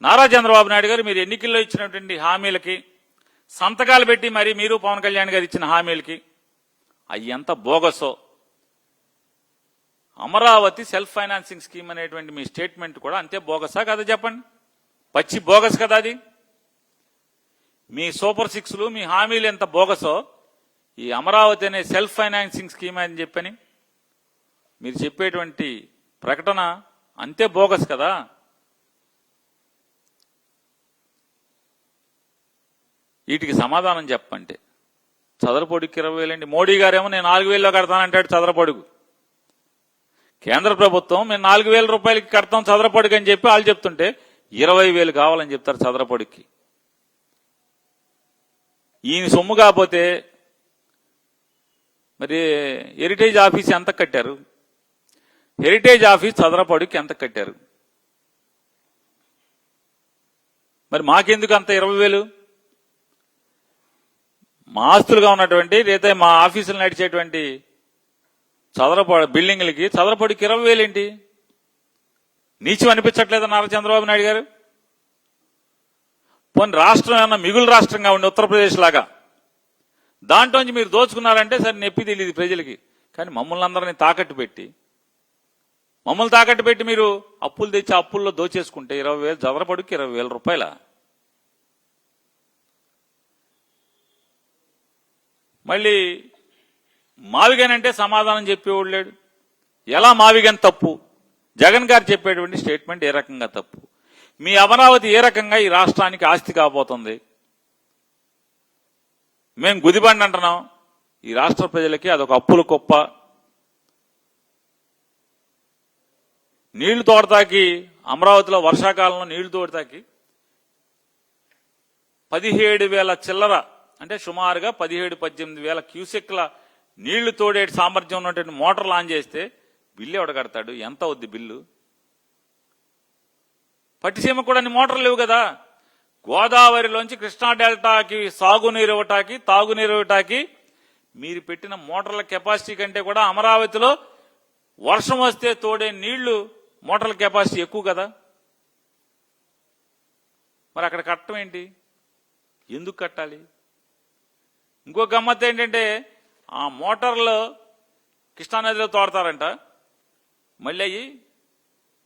నారా చంద్రబాబు నాయుడు గారు మీరు ఎన్నికల్లో ఇచ్చినటువంటి హామీలకి సంతకాలు పెట్టి మరి మీరు పవన్ కళ్యాణ్ గారు ఇచ్చిన హామీలకి అవి ఎంత బోగసో. అమరావతి సెల్ఫ్ ఫైనాన్సింగ్ స్కీమ్ అనేటువంటి మీ స్టేట్మెంట్ కూడా అంతే బోగసా కదా? చెప్పండి. పచ్చి బోగస్ కదా అది. మీ సూపర్ 6లు మీ హామీలు ఎంత బోగసో ఈ అమరావతి అనే సెల్ఫ్ ఫైనాన్సింగ్ స్కీమ్ అని చెప్పని మీరు చెప్పేటువంటి ప్రకటన అంతే బోగస్ కదా. వీటికి సమాధానం చెప్పంటే చదరపొడుగుకి 20,000 మోడీ గారేమో నేను 4,000లో కడతానంటాడు చదరపొడుగు. కేంద్ర ప్రభుత్వం మేము 4,000 రూపాయలకి కడతాం చదరపొడుగు అని చెప్పి వాళ్ళు చెప్తుంటే 20,000 కావాలని చెప్తారు చదరపొడుగుకి. ఈయన సొమ్ము కాకపోతే మరి హెరిటేజ్ ఆఫీస్ ఎంత కట్టారు? హెరిటేజ్ ఆఫీస్ చదరపొడుగుకి ఎంత కట్టారు? మరి మాకెందుకు అంత 20,000? మా ఆస్తులుగా ఉన్నటువంటి లేదా మా ఆఫీసులు నడిచేటువంటి బిల్డింగ్లకి చదరపొడికి 20,000 ఏంటి? నీచం అనిపించట్లేదా నారా చంద్రబాబు నాయుడు గారు? పోనీ రాష్ట్రం ఏమన్నా మిగులు రాష్ట్రంగా ఉండి ఉత్తరప్రదేశ్ లాగా దాంట్లోంచి మీరు దోచుకున్నారంటే సరే నొప్పి తెలియదు ప్రజలకి. కానీ మమ్మల్ని అందరినీ తాకట్టు పెట్టి మీరు అప్పులు తెచ్చి అప్పుల్లో దోచేసుకుంటే 20,000 చదరపొడికి 20,000 రూపాయల. మళ్ళీ మావిగనంటే సమాధానం చెప్పేవాడు లేడు. ఎలా మావిగన్ తప్పు? జగన్ గారు చెప్పేటువంటి స్టేట్మెంట్ ఏ రకంగా తప్పు? మీ అమరావతి ఏ రకంగా ఈ రాష్ట్రానికి ఆస్తి కాబోతుంది? మేం గుదిబండి అంటున్నాం. ఈ రాష్ట్ర ప్రజలకి అదొక అప్పుల కుప్ప. నీళ్లు తోడతాకి అమరావతిలో వర్షాకాలంలో నీళ్లు తోడతాకి 17,000 చిల్లర, అంటే సుమారుగా 17-18,000 క్యూసెక్ల నీళ్లు తోడే సామర్థ్యం ఉన్నటువంటి మోటార్లు ఆన్ చేస్తే బిల్లు ఎవడ కడతాడు? ఎంత అవుద్ది బిల్లు? పట్టిసీమ కూడా అన్ని మోటార్లు లేవు కదా. గోదావరిలోంచి కృష్ణా డెల్టాకి సాగునీరు ఇవ్వటాకి, తాగునీరు ఇవ్వటాకి మీరు పెట్టిన మోటార్ల కెపాసిటీ కంటే కూడా అమరావతిలో వర్షం వస్తే తోడే నీళ్లు మోటార్ల కెపాసిటీ ఎక్కువ కదా. మరి అక్కడ కట్టడం ఏంటి? ఎందుకు కట్టాలి? ఇంకో గమ్మత్తు ఏంటంటే ఆ మోటార్లు కృష్ణానదిలో తోడతారంట. మళ్ళీ అయ్యి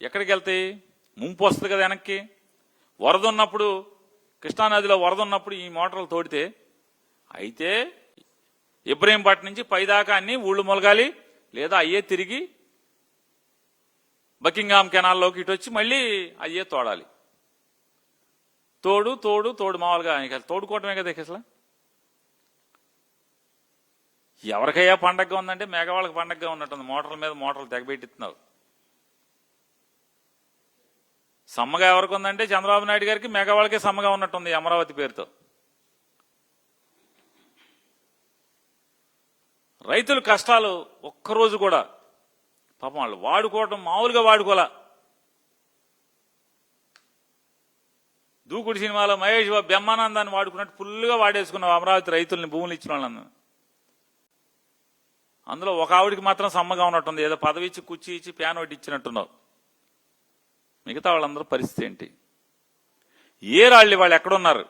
ఎక్కడికి వెళ్తాయి? ముంపు వస్తుంది కదా వెనక్కి. వరద ఉన్నప్పుడు, కృష్ణానదిలో వరద ఉన్నప్పుడు ఈ మోటార్లు తోడితే అయితే ఇబ్రహీంపట్నం నుంచి పైదాకా అన్ని ఊళ్ళు మొలగాలి, లేదా అయ్యే తిరిగి బకింగ్హామ్ కెనాల్లోకి ఇటు వచ్చి మళ్ళీ అయ్యే తోడాలి. తోడు తోడు తోడు మామూలుగా తోడుకోవటమే కదా. అసలు ఎవరికయ్యా పండగగా ఉందంటే మేఘవాళ్ళకి పండగగా ఉన్నట్టుంది. మోటార్ల మీద మోటార్లు తెగబెట్టిస్తున్నారు. సమ్మగా ఎవరికి ఉందంటే చంద్రబాబు నాయుడు గారికి మేఘవాళ్ళకే సమ్మగా ఉన్నట్టుంది అమరావతి పేరుతో. రైతుల కష్టాలు ఒక్కరోజు కూడా పాపం వాళ్ళు వాడుకోవటం మామూలుగా వాడుకోలే. దూకుడు సినిమాలో మహేష్ బాబు బ్రహ్మానందాన్ని వాడుకున్నట్టు ఫుల్గా వాడేసుకున్నాం అమరావతి రైతుల్ని, భూములు ఇచ్చిన వాళ్ళని. అందులో ఒక ఆవిడికి మాత్రం సమ్మగా ఉన్నట్టుంది. ఏదో పదవి ఇచ్చి, కుర్చీ ఇచ్చి, ప్యాన్ ఒకటి ఇచ్చినట్టున్నావు. మిగతా వాళ్ళందరూ పరిస్థితి ఏంటి? ఏ రాళ్ళు వాళ్ళు ఎక్కడున్నారు?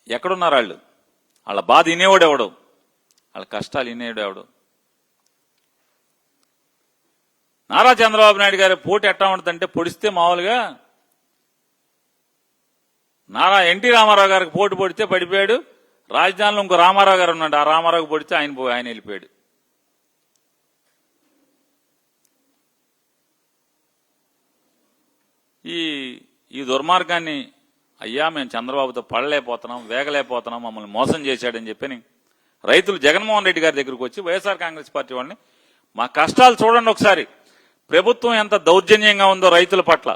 ఎక్కడున్నారు వాళ్ళు? వాళ్ళ బాధ వినేవాడు ఎవడు? వాళ్ళ కష్టాలు వినేవాడు ఎవడు? నారా చంద్రబాబు నాయుడు గారి పోటీ ఎట్టా ఉంటుందంటే పొడిస్తే మామూలుగా నారా ఎన్టీ రామారావు గారికి పోటీ పొడితే పడిపోయాడు. రాజధానిలో ఇంకో రామారావు గారు ఉన్నాడు. ఆ రామారావుకి పొడితే ఆయన వెళ్ళిపోయాడు. ఈ దుర్మార్గాన్ని అయ్యా మేము చంద్రబాబుతో పడలేకపోతున్నాం, వేగలేకపోతున్నాం, మమ్మల్ని మోసం చేశాడని చెప్పని రైతులు జగన్మోహన్ రెడ్డి గారి దగ్గరకు వచ్చి వైఎస్ఆర్ కాంగ్రెస్ పార్టీ వాళ్ళని మా కష్టాలు చూడండి ఒకసారి, ప్రభుత్వం ఎంత దౌర్జన్యంగా ఉందో రైతుల పట్ల,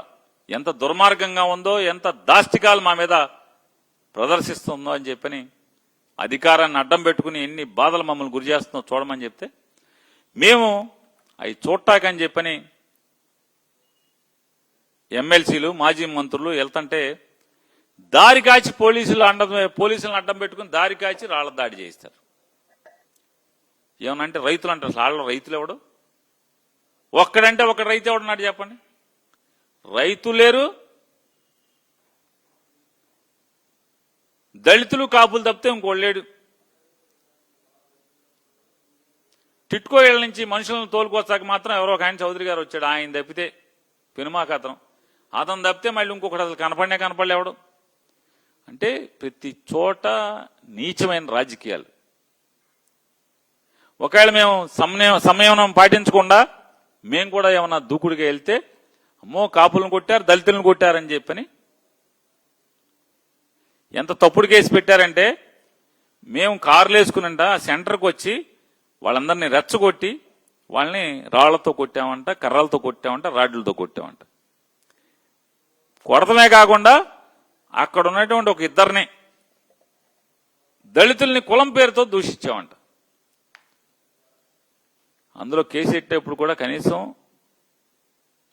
ఎంత దుర్మార్గంగా ఉందో, ఎంత దాష్టికాలు మా మీద ప్రదర్శిస్తుందో అని చెప్పని అధికారాన్ని అడ్డం పెట్టుకుని ఎన్ని బాధలు మమ్మల్ని గురి చేస్తుందో చూడమని చెప్తే మేము అవి చూడటాకని చెప్పని ఎమ్మెల్సీలు, మాజీ మంత్రులు వెళ్తుంటే దారి కాచి పోలీసులను అడ్డం పెట్టుకుని దారి కాచి రాళ్ల దాడి చేయిస్తారు. ఏమనంటే రైతులు అంటారు. వాళ్ళ రైతులు ఎవడు? ఒక్కడంటే ఒక రైతు ఎవడున్నాడు చెప్పండి? రైతు లేరు, దళితులు కాపులు తప్పితే ఇంకోళ్ళు లేడు. టిట్కో ఇళ్ల నుంచి మనుషులను తోలుకొచ్చాక మాత్రం ఎవరో ఒక ఆయన చౌదరి గారు వచ్చాడు. ఆయన తప్పితే పెనుమాక అతను తప్పితే మళ్ళీ ఇంకొకటి అసలు కనపడలేవడు. అంటే ప్రతి చోట నీచమైన రాజకీయాలు. ఒకవేళ మేము సంయమనం పాటించకుండా మేము కూడా ఏమన్నా దూకుడుగా వెళ్తే అమ్మో కాపులను కొట్టారు, దళితులను కొట్టారని చెప్పని ఎంత తప్పుడు కేసు పెట్టారంటే మేము కార్లు వేసుకునంట సెంటర్కి వచ్చి వాళ్ళందరినీ రెచ్చగొట్టి వాళ్ళని రాళ్లతో కొట్టామంట, కర్రలతో కొట్టామంట, రాడ్లతో కొట్టామంట. కొడతమే కాకుండా అక్కడ ఉన్నటువంటి ఒక ఇద్దరిని దళితుల్ని కులం పేరుతో దూషించామంట. అందులో కేసు ఎట్టేప్పుడు కూడా కనీసం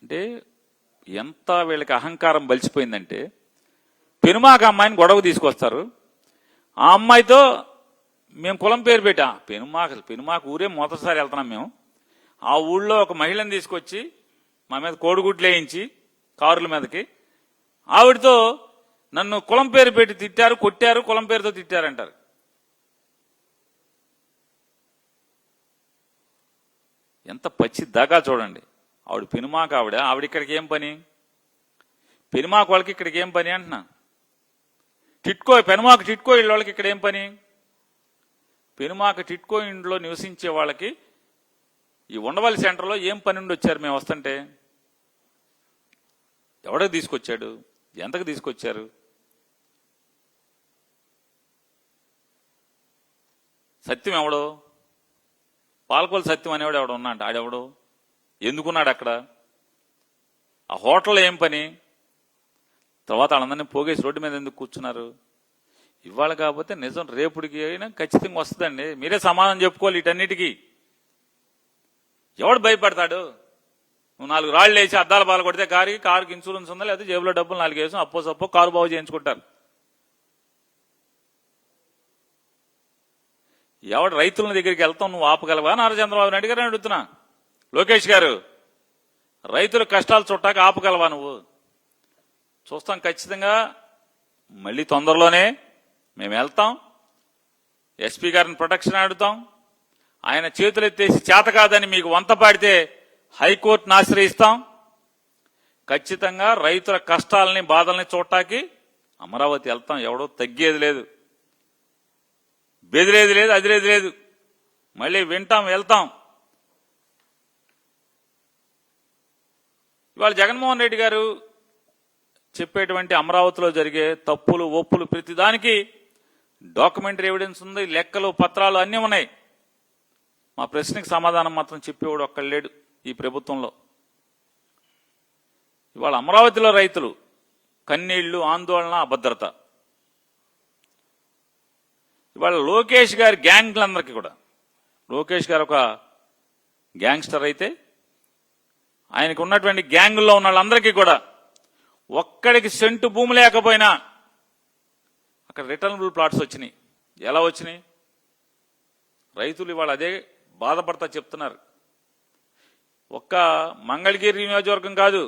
అంటే ఎంత వీళ్ళకి అహంకారం బలిసిపోయిందంటే పెనుమాక అమ్మాయిని గొడవ తీసుకొస్తారు. ఆ అమ్మాయితో మేము కులం పేరు పెట్టా పెనుమాక ఊరే మొదటిసారి వెళ్తున్నాం మేము. ఆ ఊళ్ళో ఒక మహిళను తీసుకొచ్చి మా మీద కోడిగుడ్లు వేయించి కారుల మీదకి ఆవిడతో నన్ను కులం పేరు పెట్టి తిట్టారు, కొట్టారు, కులం పేరుతో తిట్టారంటారు. ఎంత పచ్చి దాకా చూడండి. ఆవిడ పెనుమాక ఆవిడ ఇక్కడికి ఏం పని? పెనుమాక వాళ్ళకి ఇక్కడికి ఏం పని అంటున్నా? పెనుమాక టిట్కో ఇళ్ళ వాళ్ళకి ఇక్కడ ఏం పని? పెనుమాక టిట్కో ఇంట్లో నివసించే వాళ్ళకి ఈ ఉండవల్లి సెంటర్లో ఏం పని ఉండి వచ్చారు మేము వస్తుంటే? ఎవడో తీసుకొచ్చాడు? ఎంతకు తీసుకొచ్చారు? సత్యం ఎవడో? పాలకొల్లు సత్యం అనేవాడు ఎవడు ఉన్నాడు? ఆడెవడు? ఎందుకున్నాడు అక్కడ? ఆ హోటల్లో ఏం పని? తర్వాత వాళ్ళందరినీ పోగేసి రోడ్డు మీద ఎందుకు కూర్చున్నారు? ఇవాళ కాకపోతే నిజం రేపుడికి అయినా ఖచ్చితంగా వస్తుందండి. మీరే సమాధానం చెప్పుకోవాలి వీటన్నిటికీ. ఎవడు భయపడతాడు? నువ్వు 4 రాళ్ళు వేసి అద్దాల బాల కొడితే కారుకి ఇన్సూరెన్స్ ఉందా, లేకపోతే జేబులో డబ్బులు 4 వేసి అప్పో కారు బాగు చేయించుకుంటారు. ఎవడు రైతుల దగ్గరికి వెళ్తావు నువ్వు ఆపగలవా? నారా చంద్రబాబు నాయుడు గారు అడుగుతున్నా. లోకేష్ గారు, రైతుల కష్టాలు చుట్టాక ఆపగలవా నువ్వు? చూస్తాం ఖచ్చితంగా. మళ్ళీ తొందరలోనే మేము వెళ్తాం, ఎస్పీ గారిని ప్రొటెక్షన్ అడుగుతాం. ఆయన చేతులు ఎత్తేసి చేత కాదని మీకు వంత పాడితే హైకోర్టును ఆశ్రయిస్తాం. ఖచ్చితంగా రైతుల కష్టాలని బాధల్ని చూడటానికి అమరావతి వెళ్తాం. ఎవడో తగ్గేది లేదు, బెదిరేది లేదు, అదిరేది లేదు. మళ్ళీ వింటాం, వెళ్తాం. ఇవాళ జగన్మోహన్ రెడ్డి గారు చెప్పేటువంటి అమరావతిలో జరిగే తప్పులు ఒప్పులు ప్రతిదానికి డాక్యుమెంటరీ ఎవిడెన్స్ ఉంది, లెక్కలు పత్రాలు అన్నీ ఉన్నాయి. మా ప్రశ్నకి సమాధానం మాత్రం చెప్పేవాడు ఒక్కడు లేడు ఈ ప్రభుత్వంలో. ఇవాళ అమరావతిలో రైతులు కన్నీళ్లు, ఆందోళన, అభద్రత. ఇవాళ లోకేష్ గారి గ్యాంగ్లందరికీ కూడా, లోకేష్ గారు ఒక గ్యాంగ్స్టర్ అయితే ఆయనకు ఉన్నటువంటి గ్యాంగుల్లో ఉన్న వాళ్ళందరికీ కూడా ఒక్కడికి సెంటు భూమి లేకపోయినా అక్కడ రిటర్నబుల్ ప్లాట్స్ వచ్చినాయి. ఎలా వచ్చినాయి? రైతులు ఇవాళ అదే బాధపడతా చెప్తున్నారు. ఒక్క మంగళగిరి నియోజకవర్గం కాదు,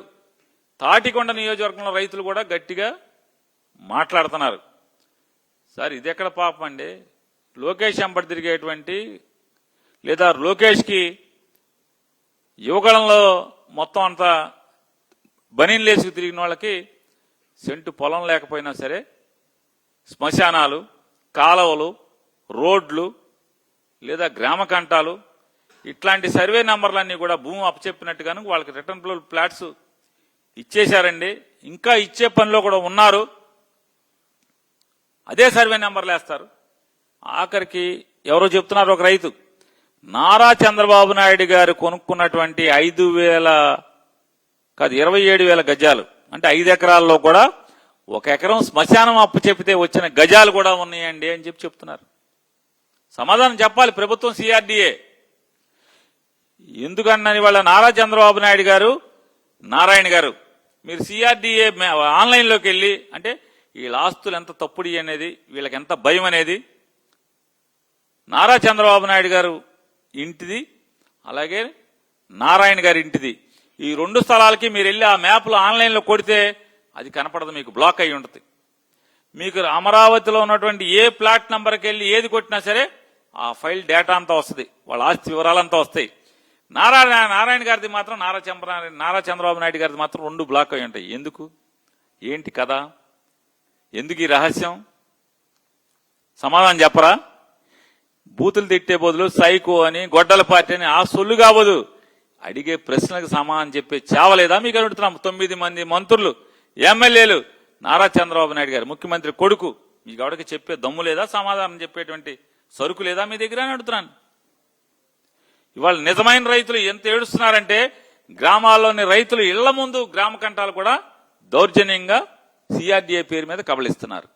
తాటికొండ నియోజకవర్గంలో రైతులు కూడా గట్టిగా మాట్లాడుతున్నారు. సార్ ఇది ఎక్కడ పాపం అండి? లోకేష్ వెంబడి తిరిగేటువంటి, లేదా లోకేష్కి యువగళంలో మొత్తం అంతా బనీన్లేసుకు తిరిగిన వాళ్ళకి సెంటు పొలం లేకపోయినా సరే శ్మశానాలు, కాలువలు, రోడ్లు, లేదా గ్రామ కంటాలు, ఇట్లాంటి సర్వే నంబర్లన్నీ కూడా భూమి అప్పచెప్పినట్టుగాను వాళ్ళకి రిటర్న్ ఫ్లాట్స్ ఇచ్చేశారండి. ఇంకా ఇచ్చే పనిలో కూడా ఉన్నారు. అదే సర్వే నెంబర్లు వేస్తారు. ఆఖరికి ఎవరో చెప్తున్నారు, ఒక రైతు నారా చంద్రబాబు నాయుడు గారు కొనుక్కున్నటువంటి 27,000 గజాలు అంటే 5 ఎకరాల్లో కూడా 1 ఎకరం శ్మశానం అప్పు చెప్తే వచ్చిన గజాలు కూడా ఉన్నాయండి అని చెప్తున్నారు. సమాధానం చెప్పాలి ప్రభుత్వం, సిఆర్డీఏ. ఎందుకన్నాని వాళ్ళ నారా చంద్రబాబు నాయుడు గారు, నారాయణ గారు, మీరు సిఆర్డీఏ ఆన్లైన్లోకి వెళ్ళి అంటే వీళ్ళ ఆస్తులు ఎంత తప్పుడు అనేది, వీళ్ళకి ఎంత భయం అనేది, నారా చంద్రబాబు నాయుడు గారు ఇంటిది, అలాగే నారాయణ గారి ఇంటిది, ఈ 2 స్థలాలకి మీరు వెళ్ళి ఆ మ్యాప్లో ఆన్లైన్లో కొడితే అది కనపడదు, మీకు బ్లాక్ అయి ఉంటుంది. మీకు అమరావతిలో ఉన్నటువంటి ఏ ప్లాట్ నంబర్కి వెళ్ళి ఏది కొట్టినా సరే ఆ ఫైల్ డేటా అంతా వస్తుంది, వాళ్ళ ఆస్తి వివరాలంతా వస్తాయి. నారాయణ గారిది మాత్రం, నారా చంద్రబాబు నాయుడు గారిది మాత్రం 2 బ్లాక్ అయి ఉంటాయి. ఎందుకు? ఏంటి కదా? ఎందుకు ఈ రహస్యం? సమాధానం చెప్పరా? బూతులు తిట్టే బదులు సైకో అని, గొడ్డల పార్టీ అని ఆ సొల్లు కావదు. అడిగే ప్రశ్నలకు సమాధానం చెప్పే చావలేదా మీకు అడుగుతున్నాం. 9 మంది మంత్రులు, ఎమ్మెల్యేలు, నారా చంద్రబాబు నాయుడు గారు ముఖ్యమంత్రి కొడుకు, మీ గౌడకి చెప్పే దమ్ము లేదా? సమాధానం చెప్పేటువంటి సరుకు లేదా మీ దగ్గర అని అడుగుతున్నాను. ఇవాళ నిజమైన రైతులు ఎంత ఏడుస్తున్నారంటే, గ్రామాల్లోని రైతులు ఇళ్ల ముందు గ్రామ కంటాలు కూడా దౌర్జన్యంగా సిఆర్డీఏ పేరు మీద కబళిస్తున్నారు.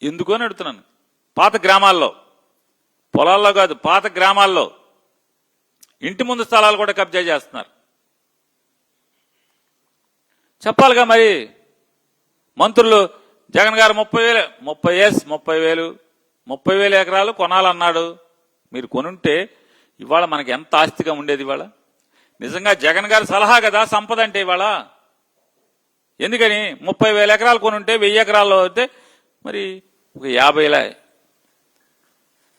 ఎందుకు అని అడుగుతున్నాను. పాత గ్రామాల్లో, పొలాల్లో కాదు, పాత గ్రామాల్లో ఇంటి ముందు స్థలాలు కూడా కబ్జా చేస్తున్నారు. చెప్పాలిగా మరి. మంత్రులు జగన్ గారు 30,000 ఎకరాలు కొనాలన్నాడు. మీరు కొనుంటే ఇవాళ మనకి ఎంత ఆస్తిగా ఉండేది. ఇవాళ నిజంగా జగన్ గారి సలహా కదా సంపద అంటే. ఇవాళ ఎందుకని 30,000 ఎకరాలు కొనుంటే 1000 ఎకరాల్లో అయితే మరి ఒక 50,000,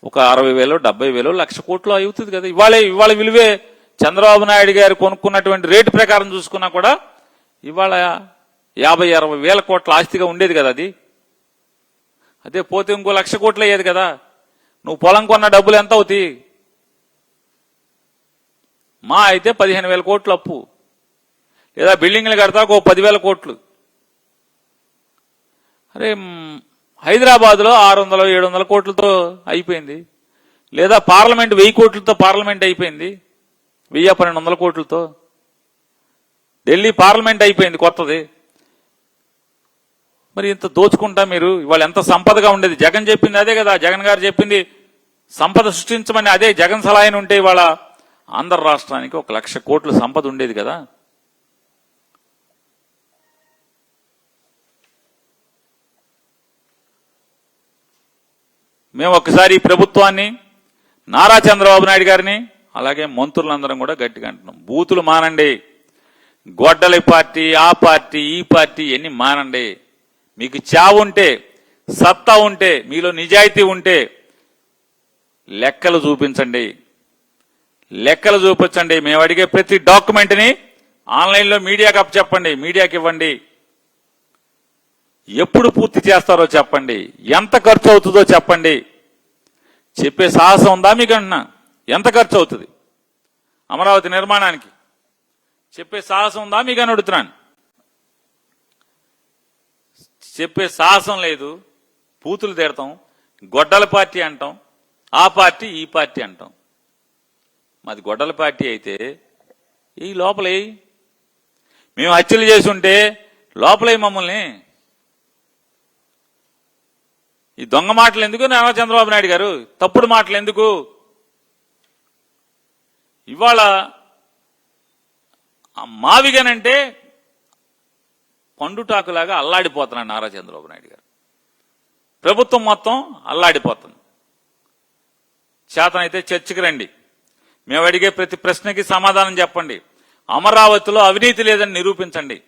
ఒక 60,000, 70,000, 1,00,000 కోట్లు అవుతుంది కదా. ఇవాళ విలువే చంద్రబాబు నాయుడు గారు కొనుక్కున్నటువంటి రేటు ప్రకారం చూసుకున్నా కూడా ఇవాళ 50-60 వేల కోట్ల ఆస్తిగా ఉండేది కదా అది. అదే పోతే ఇంకో 1,00,000 కోట్లు అయ్యేది కదా. నువ్వు పొలం కొన్న డబ్బులు ఎంత అవుతాయి? మా అయితే 15,000 కోట్లు అప్పు, లేదా బిల్డింగ్లు కడతాకు ఓ 10,000 కోట్లు. అరే హైదరాబాద్లో 600-700 కోట్లతో అయిపోయింది. లేదా పార్లమెంట్ 1000 కోట్లతో పార్లమెంట్ అయిపోయింది, 1000-1200 కోట్లతో. ఢిల్లీ పార్లమెంట్ అయిపోయింది కొత్తది. మరి ఇంత దోచుకుంటా మీరు ఇవాళ ఎంత సంపదగా ఉండేది. జగన్ చెప్పింది అదే కదా, జగన్ గారు చెప్పింది సంపద సృష్టించమని. అదే జగన్ సలహాని ఉంటే ఇవాళ ఆంధ్ర రాష్ట్రానికి 1,00,000 కోట్ల సంపద ఉండేది కదా. మేము ఒకసారి ఈ ప్రభుత్వాన్ని, నారా చంద్రబాబు నాయుడు గారిని, అలాగే మంత్రులందరం కూడా గట్టిగా అంటున్నాం, బూతులు మానండి. గొడ్డలి పార్టీ, ఆ పార్టీ, ఈ పార్టీ ఎన్ని మానండి. మీకు చావు ఉంటే, సత్తా ఉంటే, మీలో నిజాయితీ ఉంటే లెక్కలు చూపించండి, లెక్కలు చూపించండి. మేము అడిగే ప్రతి డాక్యుమెంట్ని ఆన్లైన్లో మీడియాకి అప్పచెప్పండి, మీడియాకి ఇవ్వండి. ఎప్పుడు పూర్తి చేస్తారో చెప్పండి, ఎంత ఖర్చు అవుతుందో చెప్పండి. చెప్పే సాహసం ఉందా మీకు? అన్నా ఎంత ఖర్చు అవుతుంది అమరావతి నిర్మాణానికి చెప్పే సాహసం ఉందా మీకు అని అడుగుతున్నాను. చెప్పే సాహసం లేదు. పూతులు తిడతాం, గొడ్డల పార్టీ అంటాం, ఆ పార్టీ ఈ పార్టీ అంటాం. మాది గొడ్డల పార్టీ అయితే ఈ లోపలే మేము హత్యలు చేసి ఉంటే లోపలే మమ్మల్ని. ఈ దొంగ మాటలు ఎందుకు నారా చంద్రబాబు నాయుడు గారు? తప్పుడు మాటలు ఎందుకు? ఇవాళ మావిగనంటే పండుటాకులాగా అల్లాడిపోతున్నాడు నారా చంద్రబాబు నాయుడు గారు. ప్రభుత్వం మొత్తం అల్లాడిపోతుంది. చేతనైతే చర్చకి రండి, మేము అడిగే ప్రతి ప్రశ్నకి సమాధానం చెప్పండి. అమరావతిలో అవినీతి లేదని నిరూపించండి.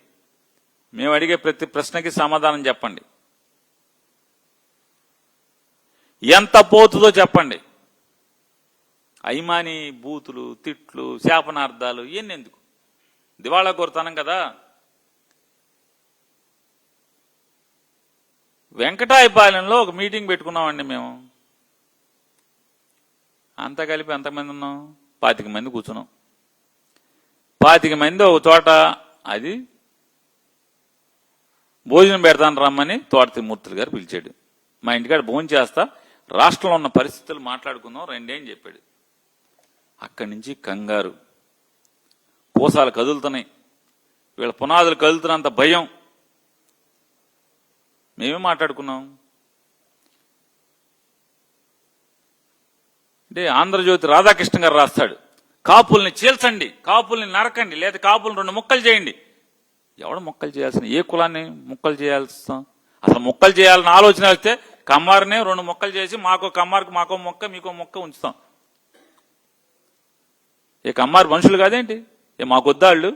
మేము అడిగే ప్రతి ప్రశ్నకి సమాధానం చెప్పండి. ఎంత పోతుందో చెప్పండి. అయ్మాని బూతులు, తిట్లు, శాపనార్థాలు ఇవన్నీ ఎందుకు? దివాళా కోరుతానం కదా. వెంకటాయపాలెంలో ఒక మీటింగ్ పెట్టుకున్నామండి మేము. అంతా కలిపి ఎంతమంది ఉన్నాం? 25 మంది కూర్చున్నాం. 25 మంది ఒక చోట. అది భోజనం పెడతాను రమ్మని తోట తిమ్మూర్తులు గారు పిలిచాడు. మా ఇంటికాడ భోజనం చేస్తా, రాష్ట్రంలో ఉన్న పరిస్థితులు మాట్లాడుకుందాం రండి అని చెప్పాడు. అక్కడి నుంచి కంగారు, కోసాలు కదులుతున్నాయి, వీళ్ళ పునాదులు కదులుతున్నంత భయం. మేమే మాట్లాడుకున్నాం. అంటే ఆంధ్రజ్యోతి రాధాకృష్ణ గారు రాస్తాడు, కాపుల్ని చీల్చండి, కాపుల్ని నరకండి, లేదా కాపుల్ని 2 ముక్కలు చేయండి. ఎవడు ముక్కలు చేయాల్సిన? ఏ కులాన్ని ముక్కలు చేయాల్సిన? అసలు ముక్కలు చేయాలని ఆలోచన వస్తే కమ్మారినే 2 ముక్కలు చేసి మాకో కమ్మారికి మాకో మొక్క మీకో మొక్క ఉంచుతాం. ఏ కమ్మారు మనుషులు కాదేంటి? ఏ మాకొద్దాళ్ళు?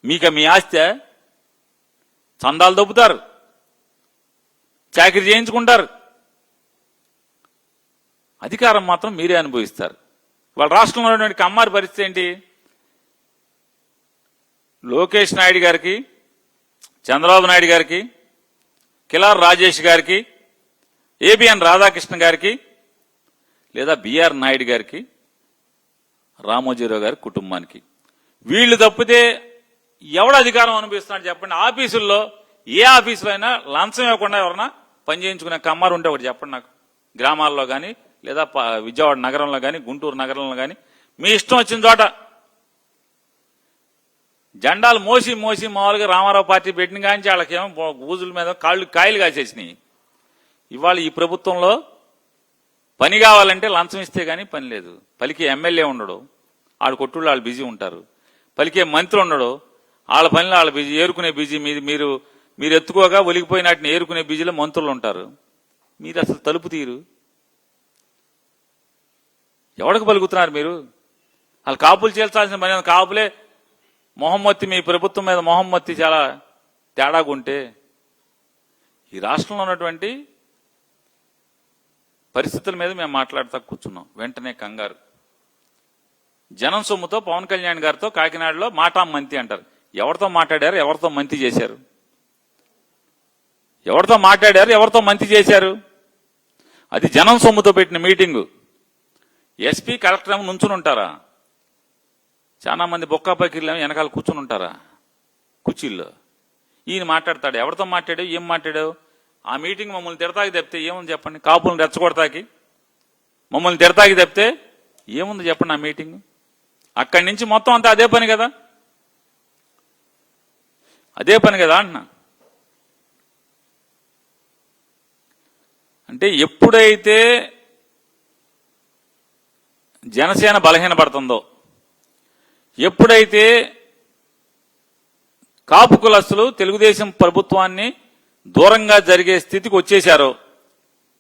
మీక మీ ఆస్తి చందాలు దొబ్బుతారు, చాకరీ చేయించుకుంటారు, అధికారం మాత్రం మీరే అనుభవిస్తారు. వాళ్ళ రాష్ట్రంలో ఉన్నటువంటి కమ్మారి పరిస్థితి ఏంటి? లోకేష్ నాయుడు గారికి, చంద్రబాబు నాయుడు గారికి, కిలార్ రాజేష్ గారికి, ఏబిఎన్ రాధాకృష్ణ గారికి, లేదా బిఆర్ నాయుడు గారికి, రామోజీరావు గారి కుటుంబానికి, వీళ్ళు తప్పితే ఎవడు అధికారం అనుభవిస్తున్నాడు చెప్పండి? ఆఫీసుల్లో ఏ ఆఫీసులో అయినా లంచం ఇవ్వకుండా ఎవరన్నా పనిచేయించుకునే కమ్మారు ఉంటే ఒకటి చెప్పండి నాకు. గ్రామాల్లో కానీ, లేదా విజయవాడ నగరంలో కానీ, గుంటూరు నగరంలో కానీ, మీ ఇష్టం వచ్చిన చోట జెండాలు మోసి మోసి మామూలుగా రామారావు పార్టీ పెట్టిన కానీ వాళ్ళకేమో బూజుల మీద కాయలు కాసేసినాయి. ఇవాళ ఈ ప్రభుత్వంలో పని కావాలంటే లంచం ఇస్తే కానీ పని లేదు. పలికే ఎమ్మెల్యే ఉండడు, ఆడు కొట్టుళ్ళు వాళ్ళు బిజీ ఉంటారు. పలికే మంత్రి ఉండడు, వాళ్ళ పనిలో వాళ్ళు బిజీ, ఏరుకునే బిజీ. మీరు ఎత్తుకోగా ఒలిగిపోయినట్టుని ఏరుకునే బిజీలో మంత్రులు ఉంటారు. మీరు అసలు తలుపు తీరు. ఎవరికి పలుకుతున్నారు మీరు? వాళ్ళు కాపులు చేల్చాల్సిన పని. కాపులే మొహమ్మత్తి, మీ ప్రభుత్వం మీద మొహమ్మత్తి చాలా తేడాగా ఉంటే ఈ రాష్ట్రంలో ఉన్నటువంటి పరిస్థితుల మీద మేము మాట్లాడుతూ కూర్చున్నాం. వెంటనే కంగారు. జనం సొమ్ముతో పవన్ కళ్యాణ్ గారితో కాకినాడలో మాటా మంతి అంటారు. ఎవరితో మాట్లాడారు? ఎవరితో మంతి చేశారు? ఎవరితో మాట్లాడారు? ఎవరితో మంతి చేశారు? అది జనం సొమ్ముతో పెట్టిన మీటింగు. ఎస్పీ కలెక్టర్ ఏమో నుంచుని ఉంటారా? చాలా మంది బొక్కా పకీర్లు వెనకాల కూర్చుని ఉంటారా కుర్చీల్లో. ఈయన మాట్లాడతాడు. ఎవరితో మాట్లాడావు, ఏం మాట్లాడావు? ఆ మీటింగ్ మమ్మల్ని తిడతాకి తప్పితే ఏముంది చెప్పండి? కాపులను రెచ్చగొడతాకి మమ్మల్ని తిడతాకి తప్పితే ఏముంది చెప్పండి ఆ మీటింగ్? అక్కడి నుంచి మొత్తం అంతా అదే పని కదా, అదే పని కదా అంటున్నా. అంటే ఎప్పుడైతే జనసేన బలహీనపడుతుందో, ఎప్పుడైతే కాపు కులస్తులు తెలుగుదేశం ప్రభుత్వాన్ని దూరంగా జరిగే స్థితికి వచ్చేశారో,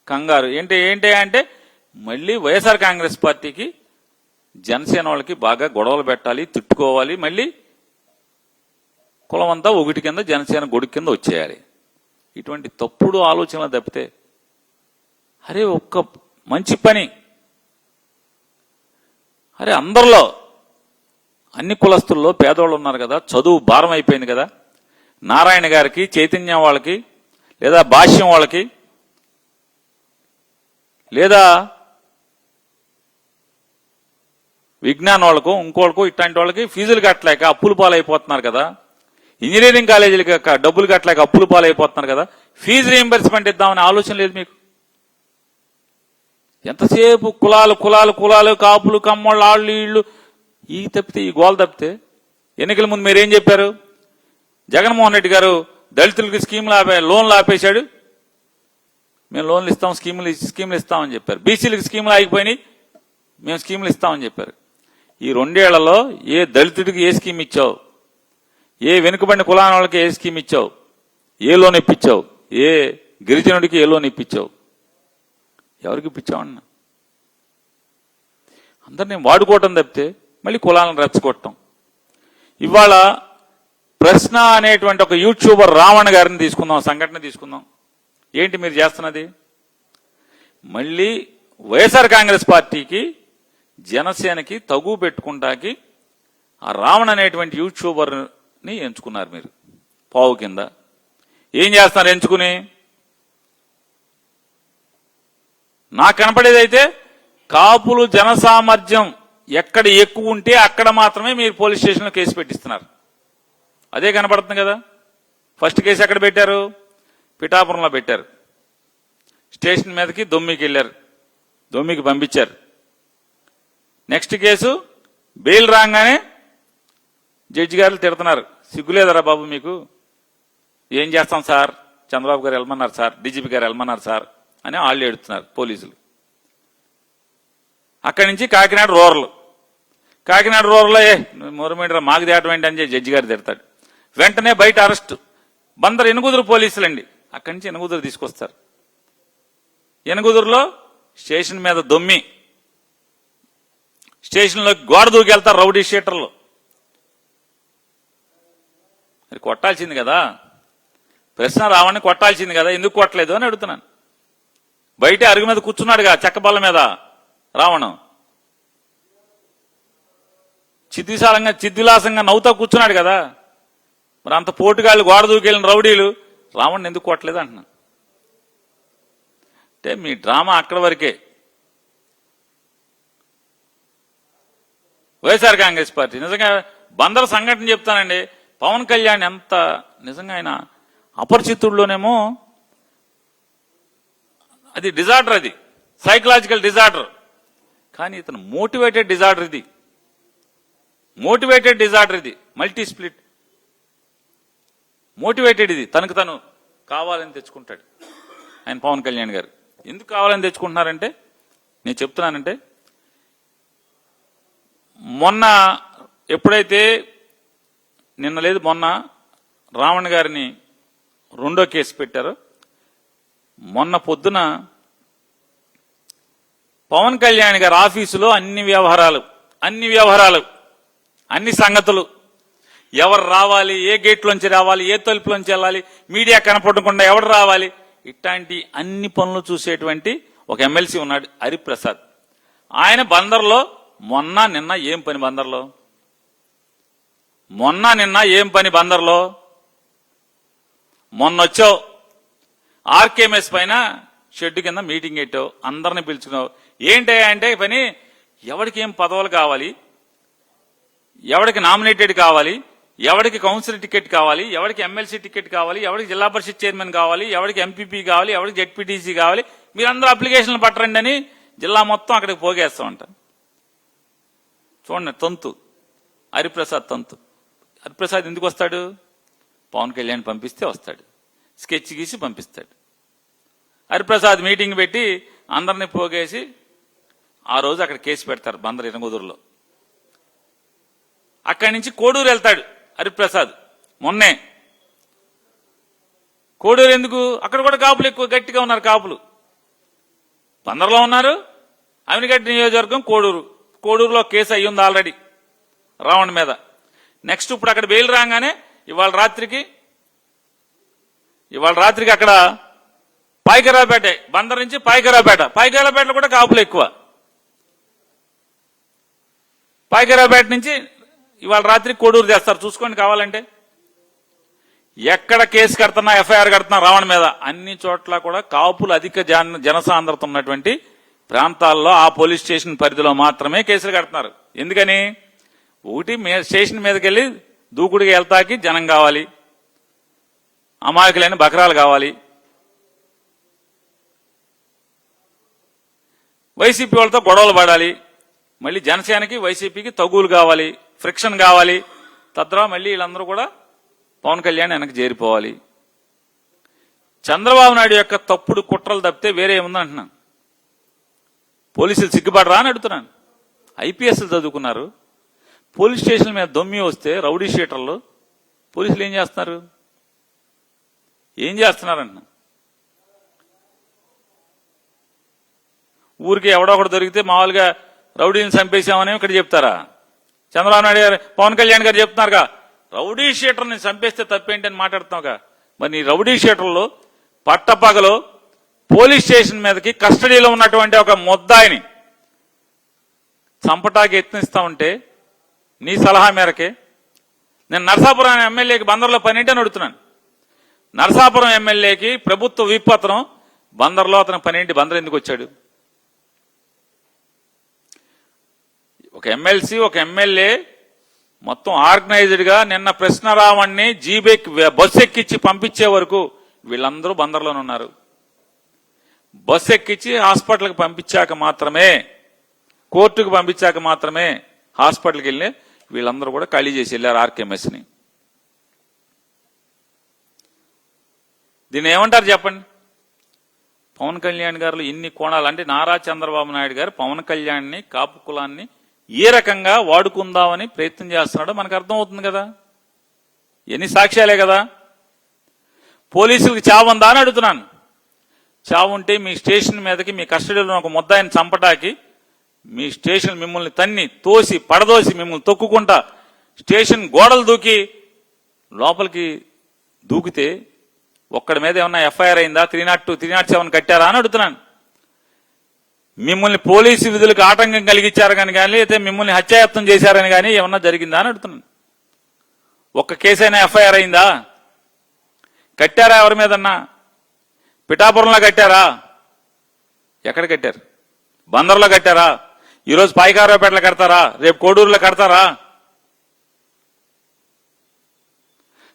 కంగారు ఏంటి అంటే మళ్ళీ వైఎస్ఆర్ కాంగ్రెస్ పార్టీకి జనసేన వాళ్ళకి బాగా గొడవలు పెట్టాలి, తిట్టుకోవాలి, మళ్ళీ కులమంతా ఒకటి కింద జనసేన గొడుగు కింద వచ్చేయాలి. ఇటువంటి తప్పుడు ఆలోచనలు తప్పితే అరే ఒక్క మంచి పని, అరే అందరిలో అన్ని కులస్తుల్లో పేదవాళ్ళు ఉన్నారు కదా, చదువు భారం అయిపోయింది కదా, నారాయణ గారికి, చైతన్య వాళ్ళకి, లేదా భాష్యం వాళ్ళకి, లేదా విజ్ఞాన్ వాళ్ళకు, ఇంకోళ్ళకు, ఇట్లాంటి వాళ్ళకి ఫీజులు కట్టలేక అప్పులు పాలైపోతున్నారు కదా, ఇంజనీరింగ్ కాలేజీలకి డబ్బులు కట్టలేక అప్పులు పాలైపోతున్నారు కదా, ఫీజు రీయింబర్స్మెంట్ ఇద్దామనే ఆలోచన లేదు మీకు. ఎంతసేపు కులాలు కులాలు కులాలు, కాపులు కమ్మోళ్ళు, ఆళ్ళు వీళ్ళు, ఈ తప్పితే ఈ గోల తప్పితే. ఎన్నికల ముందు మీరేం చెప్పారు? జగన్మోహన్ రెడ్డి గారు దళితులకి లోన్లు ఆపేశాడు, మేము లోన్లు ఇస్తాం, స్కీములు ఇస్తామని చెప్పారు. బీసీలకు స్కీములు ఆగిపోయినాయి, మేము స్కీములు ఇస్తామని చెప్పారు. ఈ 2 ఏళ్లలో ఏ దళితుడికి ఏ స్కీమ్ ఇచ్చావు, ఏ వెనుకబడిన కులాల వాళ్ళకి ఏ స్కీమ్ ఇచ్చావు, ఏ లోన్ ఇప్పించావు, ఏ గిరిజనుడికి ఏ లోన్ ఇప్పించావు, ఎవరికి ఇప్పించావన్నా? అందరినీ వాడుకోవటం తప్పితే మళ్ళీ కులాలను రెచ్చగొట్టడం. ఇవాళ ప్రశ్న అనేటువంటి ఒక యూట్యూబర్ రావణ్ గారిని తీసుకుందాం, సంఘటన తీసుకుందాం. ఏంటి మీరు చేస్తున్నది? మళ్ళీ వైఎస్ఆర్ కాంగ్రెస్ పార్టీకి జనసేనకి తగు పెట్టుకుంటాకి ఆ రావణ్ అనేటువంటి యూట్యూబర్ని ఎంచుకున్నారు మీరు పావు కింద. ఏం చేస్తున్నారు ఎంచుకుని? నాకు కనపడేదైతే కాపులు జనసామర్థ్యం ఎక్కడ ఎక్కువ ఉంటే అక్కడ మాత్రమే మీరు పోలీస్ స్టేషన్లో కేసు పెట్టిస్తున్నారు. అదే కనపడుతుంది కదా. ఫస్ట్ కేసు ఎక్కడ పెట్టారు? పిఠాపురంలో పెట్టారు. స్టేషన్ మీదకి దొమ్మికి వెళ్ళారు, దొమ్మికి పంపించారు. నెక్స్ట్ కేసు బెయిల్ రాగానే జడ్జి గారు తిడుతున్నారు, సిగ్గులేదరా బాబు మీకు, ఏం చేస్తాం సార్, చంద్రబాబు గారు వెళ్ళమన్నారు సార్, డీజీపీ గారు వెళ్ళమన్నారు సార్ అని వాళ్ళు ఏడుతున్నారు పోలీసులు. అక్కడి నుంచి కాకినాడ రూరల్లో మొరమీడరా మాకు తేటం ఏంటి అని జడ్జి గారు తిడతాడు. వెంటనే బయట అరెస్ట్. బందర్ ఎనుగుదురు పోలీసులండి, అక్కడి నుంచి ఎనుగుదురు తీసుకొస్తారు. ఎనుగుదురులో స్టేషన్ మీద దొమ్మి, స్టేషన్లో గోడ దూకెళ్తారు రౌడీ షీటర్లు. అది కొట్టాల్సింది కదా, ప్రశ్న రావని కొట్టాల్సింది కదా, ఎందుకు కొట్టలేదు అని అడుగుతున్నాను. బయట అరుగు మీద కూర్చున్నాడుగా, చెక్కబల్ల మీద రావణం, చిద్విలాసంగా నవ్వుతా కూర్చున్నాడు కదా. మరి అంత పోటుగాళ్ళు, గోడ దూకెళ్ళిన రౌడీలు రావణ్ ఎందుకు కొట్టలేదు అంటున్నాను. అంటే మీ డ్రామా అక్కడి వరకే. వైఎస్ఆర్ కాంగ్రెస్ పార్టీ నిజంగా బందర్ సంఘటన చెప్తానండి. పవన్ కళ్యాణ్ ఎంత నిజంగా ఆయన అపరిచితుల్లోనేమో అది డిజార్డర్, అది సైకలాజికల్ డిజార్డర్. కానీ ఇతను మోటివేటెడ్ డిజార్డర్ ఇది, మల్టీ స్ప్లిట్ మోటివేటెడ్ ఇది. తనకు తను కావాలని తెచ్చుకుంటాడు ఆయన పవన్ కళ్యాణ్ గారు. ఎందుకు కావాలని తెచ్చుకుంటున్నారంటే నేను చెప్తున్నానంటే, మొన్న ఎప్పుడైతే నిన్న లేదు మొన్న రావణ్ గారిని 2వ కేసు పెట్టారో, మొన్న పొద్దున పవన్ కళ్యాణ్ గారి ఆఫీసులో అన్ని వ్యవహారాలు, అన్ని సంగతులు, ఎవరు రావాలి, ఏ గేట్లోంచి రావాలి, ఏ తలుపులోంచి వెళ్ళాలి, మీడియా కనపడకుండా ఎవరు రావాలి, ఇట్లాంటి అన్ని పనులు చూసేటువంటి ఒక ఎమ్మెల్సీ ఉన్నాడు, హరిప్రసాద్. ఆయన బందర్లో మొన్న నిన్న ఏం పని బందర్లో? మొన్నొచ్చావు ఆర్కేఎంఎస్ పైన షెడ్ కింద మీటింగ్ పెట్టావు, అందరిని పిలుచుకున్నావు. ఏంటి అంటే పని, ఎవరికి ఏం పదవులు కావాలి, ఎవరికి నామినేటెడ్ కావాలి, ఎవరికి కౌన్సిల్ టికెట్ కావాలి, ఎవరికి ఎమ్మెల్సీ టికెట్ కావాలి, ఎవరికి జిల్లా పరిషత్ చైర్మన్ కావాలి, ఎవరికి ఎంపీపీ కావాలి, ఎవరికి జెడ్పీటీసీ కావాలి, మీరందరూ అప్లికేషన్లు పట్టరండి అని జిల్లా మొత్తం అక్కడికి పోగేస్తూ ఉంటారు. చూడండి, తంతు హరిప్రసాద్ తంతు. హరిప్రసాద్ ఎందుకు వస్తాడు? పవన్ కళ్యాణ్ పంపిస్తే వస్తాడు, స్కెచ్ గీసి పంపిస్తాడు. హరిప్రసాద్ మీటింగ్ పెట్టి అందరినీ పోగేసి ఆ రోజు అక్కడ కేసు పెడతారు బందర్ ఇరంగుదూరులో. అక్కడి నుంచి కోడూరు వెళ్తాడు హరిప్రసాద్. మొన్నే కోడూరు ఎందుకు? అక్కడ కూడా కాపులు ఎక్కువ గట్టిగా ఉన్నారు. కాపులు బందర్లో ఉన్నారు. అవినిగడ్డ నియోజకవర్గం కోడూరు. కోడూరులో కేసు అయ్యింది ఆల్రెడీ రావణ్ మీద. నెక్స్ట్ ఇప్పుడు అక్కడ బెయిల్ రాగానే ఇవాళ రాత్రికి అక్కడ పాయకరావుపేట, బందర్ నుంచి పాయకరావుపేటలో కూడా కాపులు ఎక్కువ. పాయకరావుపేట నుంచి ఇవాళ రాత్రి కోడూరు చేస్తారు, చూసుకోండి కావాలంటే. ఎక్కడ కేసు కడుతున్నా, ఎఫ్ఐఆర్ కడుతున్నా రావణ్ మీద, అన్ని చోట్ల కూడా కాపులు అధిక జనసాంద్రత ఉన్నటువంటి ప్రాంతాల్లో ఆ పోలీస్ స్టేషన్ పరిధిలో మాత్రమే కేసులు కడుతున్నారు. ఎందుకని? ఒకటి, స్టేషన్ మీదకి వెళ్ళి దూకుడికి వెళ్తాకి జనం కావాలి, అమాయకులైన బకరాలు కావాలి. వైసీపీ వాళ్ళతో గొడవలు పడాలి, మళ్ళీ జనసేనకి వైసీపీకి తగులు కావాలి, ఫ్రిక్షన్ కావాలి. తద్వారా మళ్ళీ వీళ్ళందరూ కూడా పవన్ కళ్యాణ్ వెనక్కి చేరిపోవాలి. చంద్రబాబు నాయుడు యొక్క తప్పుడు కుట్రలు తప్పితే వేరే ఏముందంటున్నాను. పోలీసులు సిగ్గుపడరా అని అడుగుతున్నాను. ఐపీఎస్లు చదువుకున్నారు. పోలీస్ స్టేషన్ మీద దొమ్మి వస్తే రౌడీ షీటర్లు పోలీసులు ఏం చేస్తున్నారు? అంటున్నా. ఊరికి ఎవడో ఒకటి దొరికితే మామూలుగా రౌడీని చంపేశామని ఇక్కడ చెప్తారా? చంద్రబాబు నాయుడు గారు, పవన్ కళ్యాణ్ గారు చెప్తున్నారుగా, రౌడీ షీటర్ని చంపేస్తే తప్పేంటి అని మాట్లాడుతున్నావుగా. మరి రౌడీ షీటర్లు పట్టపగలు పోలీస్ స్టేషన్ మీదకి కస్టడీలో ఉన్నటువంటి ఒక ముద్దాయిని చంపటాకి యత్నిస్తా ఉంటే నీ సలహా మేరకే నేను నరసాపురం ఎమ్మెల్యేకి బందర్లో పని అని అడుగుతున్నాను. నరసాపురం ఎమ్మెల్యేకి ప్రభుత్వ విప్ అతను బందర్లో అతను పనేంటి? బందర్ ఎందుకు వచ్చాడు? ఒక ఎమ్మెల్సీ, ఒక ఎమ్మెల్యే మొత్తం ఆర్గనైజ్డ్ గా నిన్న కృష్ణరావణ్ణి జీబేక్ బస్సు ఎక్కించి పంపించే వరకు వీళ్ళందరూ బందర్లోనే ఉన్నారు. బస్సు ఎక్కించి హాస్పిటల్కి పంపించాక మాత్రమే, కోర్టుకు పంపించాక మాత్రమే హాస్పిటల్కి వెళ్ళి వీళ్ళందరూ కూడా ఖాళీ చేసి వెళ్ళారు ఆర్కేఎంఎస్ని. దీన్ని ఏమంటారు చెప్పండి? పవన్ కళ్యాణ్ గారు ఇన్ని కోణాలు అంటే నారా చంద్రబాబు నాయుడు గారు పవన్ కళ్యాణ్ని, కాపు కులాన్ని ఏ రకంగా వాడుకుందామని ప్రయత్నం చేస్తున్నాడో మనకు అర్థం అవుతుంది కదా. ఎన్ని సాక్ష్యాలే కదా. పోలీసులకు చావుందా అని అడుగుతున్నాను. చావుంటే మీ స్టేషన్ మీదకి, మీ కస్టడీలో ఒక ముద్దాయిని చంపటాకి మీ స్టేషన్ మిమ్మల్ని తన్ని తోసి పడదోసి మిమ్మల్ని తొక్కుకుంటా స్టేషన్ గోడలు దూకి లోపలికి దూకితే ఒక్కడి మీద ఏమన్నా ఎఫ్ఐఆర్ అయిందా? 302, 307 కట్టారా అని అడుగుతున్నాను. మిమ్మల్ని పోలీసు విధులకు ఆటంకం కలిగించారు కానీ అయితే మిమ్మల్ని హత్యాయత్నం చేశారని కానీ ఏమన్నా జరిగిందా అని అడుగుతున్నాను. ఒక్క కేసైనా ఎఫ్ఐఆర్ అయిందా? కట్టారా ఎవరి మీదన్నా? పిఠాపురంలో కట్టారా? ఎక్కడ కట్టారు? బందర్లో కట్టారా? ఈరోజు పాయకారావుపేటలో కడతారా? రేపు కోడూరులో కడతారా?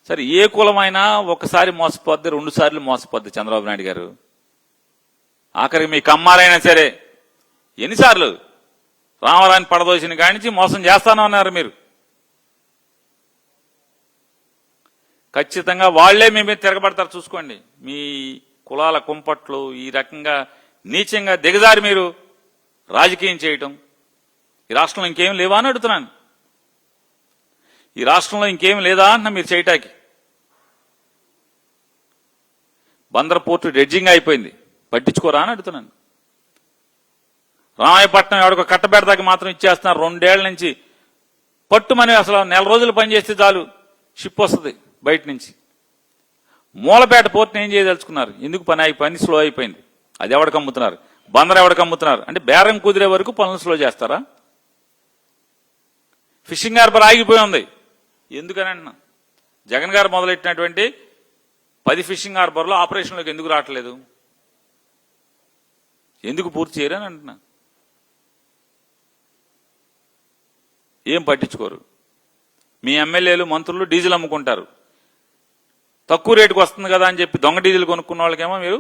సరే, ఏ కులమైనా ఒకసారి మోసపోద్ది, 2 సార్లు మోసపోద్ది చంద్రబాబు నాయుడు గారు. ఆఖరికి మీ కమ్మాలైనా సరే ఎన్నిసార్లు రామరాని పడదోసిన కానించి మోసం చేస్తాను అన్నారు మీరు. ఖచ్చితంగా వాళ్లే మీ మీద తిరగబడతారు. చూసుకోండి, మీ కులాల కుంపట్లు ఈ రకంగా నీచంగా దిగజారి మీరు రాజకీయం చేయటం. ఈ రాష్ట్రంలో ఇంకేం లేవా అని అడుగుతున్నాను. ఈ రాష్ట్రంలో ఇంకేం లేదా అన్న మీరు చేయటానికి. బందర్ పోర్టు డ్రెడ్జింగ్ అయిపోయింది, పట్టించుకోరా అని అడుగుతున్నాను. రామాయపట్నం ఎవరికో కట్టబెడతాకి మాత్రం ఇచ్చేస్తున్నారు. 2 ఏళ్ల నుంచి పట్టుమని అసలు నెల రోజులు పనిచేస్తే చాలు షిప్ వస్తుంది బయట నుంచి. మూలపేట పోర్టుని ఏం చేయదలుచుకున్నారు? ఎందుకు పని స్లో అయిపోయింది. అది ఎవరికి అమ్ముతున్నారు? బందర్ ఎవరికి అమ్ముతున్నారు? అంటే బేరం కుదిరే వరకు పనులు స్లో చేస్తారా? ఫిషింగ్ హార్బర్ ఆగిపోయి ఉంది. ఎందుకని అంటున్నా, జగన్ గారు మొదలెట్టినటువంటి 10 ఫిషింగ్ హార్బర్లో ఆపరేషన్లోకి ఎందుకు రావట్లేదు? ఎందుకు పూర్తి చేయరని అంటున్నా. ఏం పట్టించుకోరు. మీ ఎమ్మెల్యేలు మంత్రులు డీజిల్ అమ్ముకుంటారు. తక్కువ రేటుకు వస్తుంది కదా అని చెప్పి దొంగ డీజిల్ కొనుక్కున్న వాళ్ళకేమో మీరు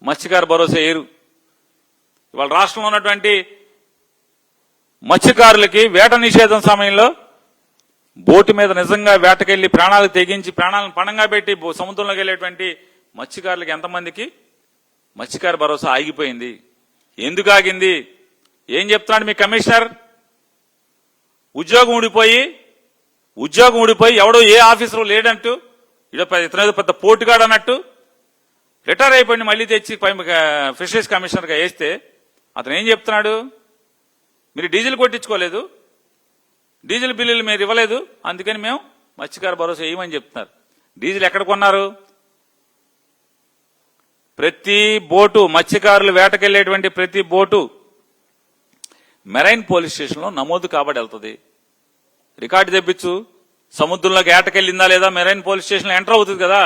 మత్స్యకార భరోసా ఏరు. ఇవాళ రాష్ట్రంలో ఉన్నటువంటి మత్స్యకారులకి వేట నిషేధం సమయంలో బోటు మీద నిజంగా వేటకెళ్లి ప్రాణాలు తెగించి ప్రాణాలను పణంగా పెట్టి సముద్రంలోకి వెళ్లేటువంటి మత్స్యకారులకి ఎంతమందికి మత్స్యకార భరోసా ఆగిపోయింది? ఎందుకు ఆగింది? ఏం చెప్తున్నాడు మీ కమిషనర్? ఉద్యోగం ఊడిపోయి ఎవడో ఏ ఆఫీసరు లేడంటూ ఇతనేదో పెద్ద పోటుగాడు అన్నట్టు రిటైర్ అయిపోయింది, మళ్ళీ తెచ్చి ఫిషరీస్ కమిషనర్గా వేస్తే అతను ఏం చెప్తున్నాడు? మీరు డీజిల్ కొట్టించుకోలేదు, డీజిల్ బిల్లులు మీరు ఇవ్వలేదు, అందుకని మేము మత్స్యకార భరోసా వేయమని చెప్తున్నారు. డీజిల్ ఎక్కడ కొన్నారు? ప్రతి బోటు, మత్స్యకారులు వేటకెళ్లేటువంటి ప్రతి బోటు మెరైన్ పోలీస్ స్టేషన్లో నమోదు కాబడి వెళ్తుంది. రికార్డు తెప్పించు, సముద్రంలోకి ఏటకెళ్ళిందా లేదా మెరైన్ పోలీస్ స్టేషన్లో ఎంటర్ అవుతుంది కదా.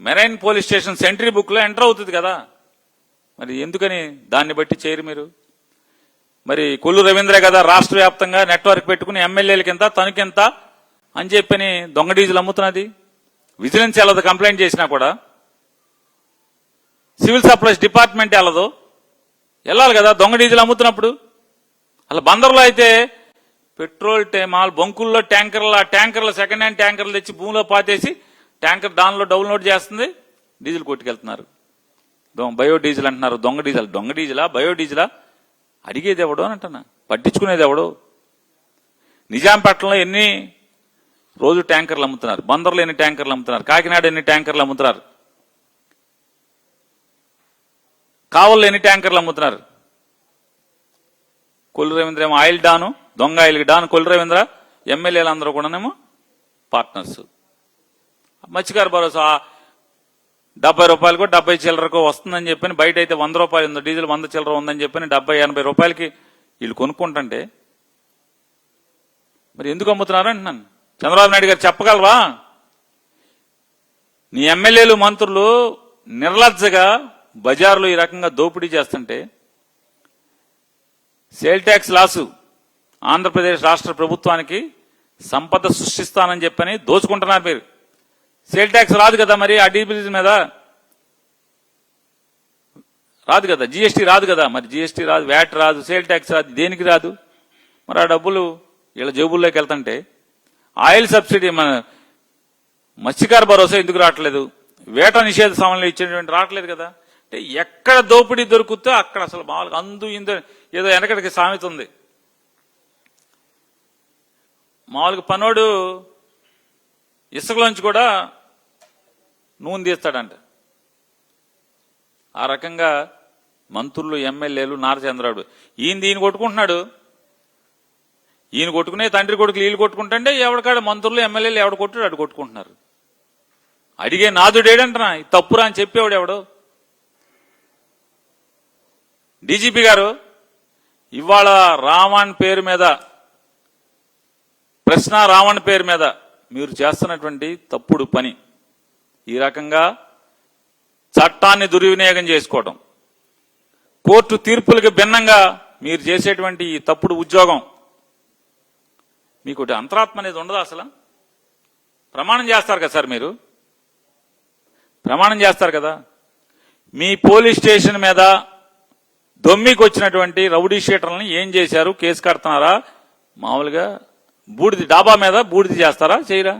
Marine police station sentry book లో ఎంటర్ అవుతుంది కదా. మరి ఎందుకని దాన్ని బట్టి చేయరు మీరు? మరి కొల్లు రవీంద్ర కదా రాష్ట్ర వ్యాప్తంగా నెట్వర్క్ పెట్టుకుని ఎమ్మెల్యేలకి ఎంత తనకెంత అని చెప్పని దొంగ డీజిల్ అమ్ముతున్నది. విజిలెన్స్ వెళ్ళదు కంప్లైంట్ చేసినా కూడా, సివిల్ సప్లైస్ డిపార్ట్మెంట్ వెళ్ళదు, వెళ్ళాలి కదా దొంగ డీజిల్ అమ్ముతున్నప్పుడు. అలా బందర్లో అయితే పెట్రోల్ మాల్ బంకుల్లో ట్యాంకర్ల సెకండ్ హ్యాండ్ ట్యాంకర్లు తెచ్చి భూమిలో పాతేసి ట్యాంకర్ దానిలో డౌన్లోడ్ చేస్తుంది, డీజిల్ కొట్టుకెళ్తున్నారు. బయోడీజిల్ అంటున్నారు. దొంగ డీజిలా బయోడీజిలా? అడిగేది ఎవడో అని అంటున్నా, పట్టించుకునేది ఎవడో? నిజాంపట్నంలో ఎన్ని రోజు ట్యాంకర్లు అమ్ముతున్నారు, బందర్లో ఎన్ని ట్యాంకర్లు అమ్ముతున్నారు, కాకినాడ ఎన్ని ట్యాంకర్లు అమ్ముతున్నారు, కావల్లో ఎన్ని ట్యాంకర్లు అమ్ముతున్నారు. కొల్లు రవీంద్ర ఏమో ఆయిల్ డాను, దొంగ ఆయిల్ డాను కొల్లు రవీంద్ర, ఎమ్మెల్యేలు అందరూ కూడానేమో పార్ట్నర్స్. మత్స్యకార భరోసా 70 రూపాయలకో 70 చిల్లరకో వస్తుందని చెప్పని, బయట అయితే 100 రూపాయలు ఉంది, డీజిల్ 100 చిల్లర ఉందని చెప్పని 70-80 రూపాయలకి వీళ్ళు కొనుక్కుంటుంటే మరి ఎందుకు అమ్ముతున్నారు అంటున్నాను. చంద్రబాబు నాయుడు గారు చెప్పగలవా? నీ ఎమ్మెల్యేలు మంత్రులు నిర్లజ్జగా బజార్లో ఈ రకంగా దోపిడీ చేస్తుంటే, సేల్ ట్యాక్స్ లాసు ఆంధ్రప్రదేశ్ రాష్ట్ర ప్రభుత్వానికి సంపద సృష్టిస్తానని చెప్పని దోచుకుంటున్నారు మీరు. సేల్ ట్యాక్స్ రాదు కదా, మరి ఆ డీజిల్ మీద రాదు కదా, జీఎస్టీ రాదు కదా, మరి జీఎస్టీ రాదు, వ్యాట్ రాదు, సేల్ ట్యాక్స్ రాదు, దేనికి రాదు? మరి ఆ డబ్బులు వీళ్ళ జేబుల్లోకి వెళ్తుంటే, ఆయిల్ సబ్సిడీ మన మత్స్యకార భరోసా ఎందుకు రావట్లేదు? వేట నిషేధ సమయంలో ఇచ్చేటువంటి రావట్లేదు కదా. అంటే ఎక్కడ దోపిడీ దొరుకుతుందో అక్కడ అసలు మామూలుగా అందు ఇందు ఏదో వెనకటికి సామెత ఉంది. మామూలుగా పనోడు ఇసుకలోంచి కూడా నూనె తీస్తాడంట. ఆ రకంగా మంత్రులు, ఎమ్మెల్యేలు, నారచంద్రరావు ఈయన కొట్టుకుంటున్నాడు. ఈయన కొట్టుకునే తండ్రి కొడుకులు వీళ్ళు కొట్టుకుంటుంటే ఎవడికాడ మంత్రులు, ఎమ్మెల్యేలు ఎవడు కొట్టుడు అడు కొట్టుకుంటున్నారు. అడిగే నాదుడేడంటున్నా, తప్పురా అని చెప్పేవాడు ఎవడు? డీజీపీ గారు ఇవాళ రావణ్ పేరు మీద, ప్రశ్న రావణ్ పేరు మీద మీరు చేస్తున్నటువంటి తప్పుడు పని, ఈ రకంగా చట్టాన్ని దుర్వినియోగం చేసుకోవడం, కోర్టు తీర్పులకు భిన్నంగా మీరు చేసేటువంటి ఈ తప్పుడు ఉద్యోగం, మీకు అంతరాత్మ అనేది ఉండదా? అసలు ప్రమాణం చేస్తారు కదా సార్, మీరు ప్రమాణం చేస్తారు కదా. మీ పోలీస్ స్టేషన్ మీద దొమ్మికి వచ్చినటువంటి రౌడీ షీటర్లని ఏం చేశారు? కేసు కడుతున్నారా? మామూలుగా బూడిది డాబా మీద బూడిది చేస్తారా? చేయరా?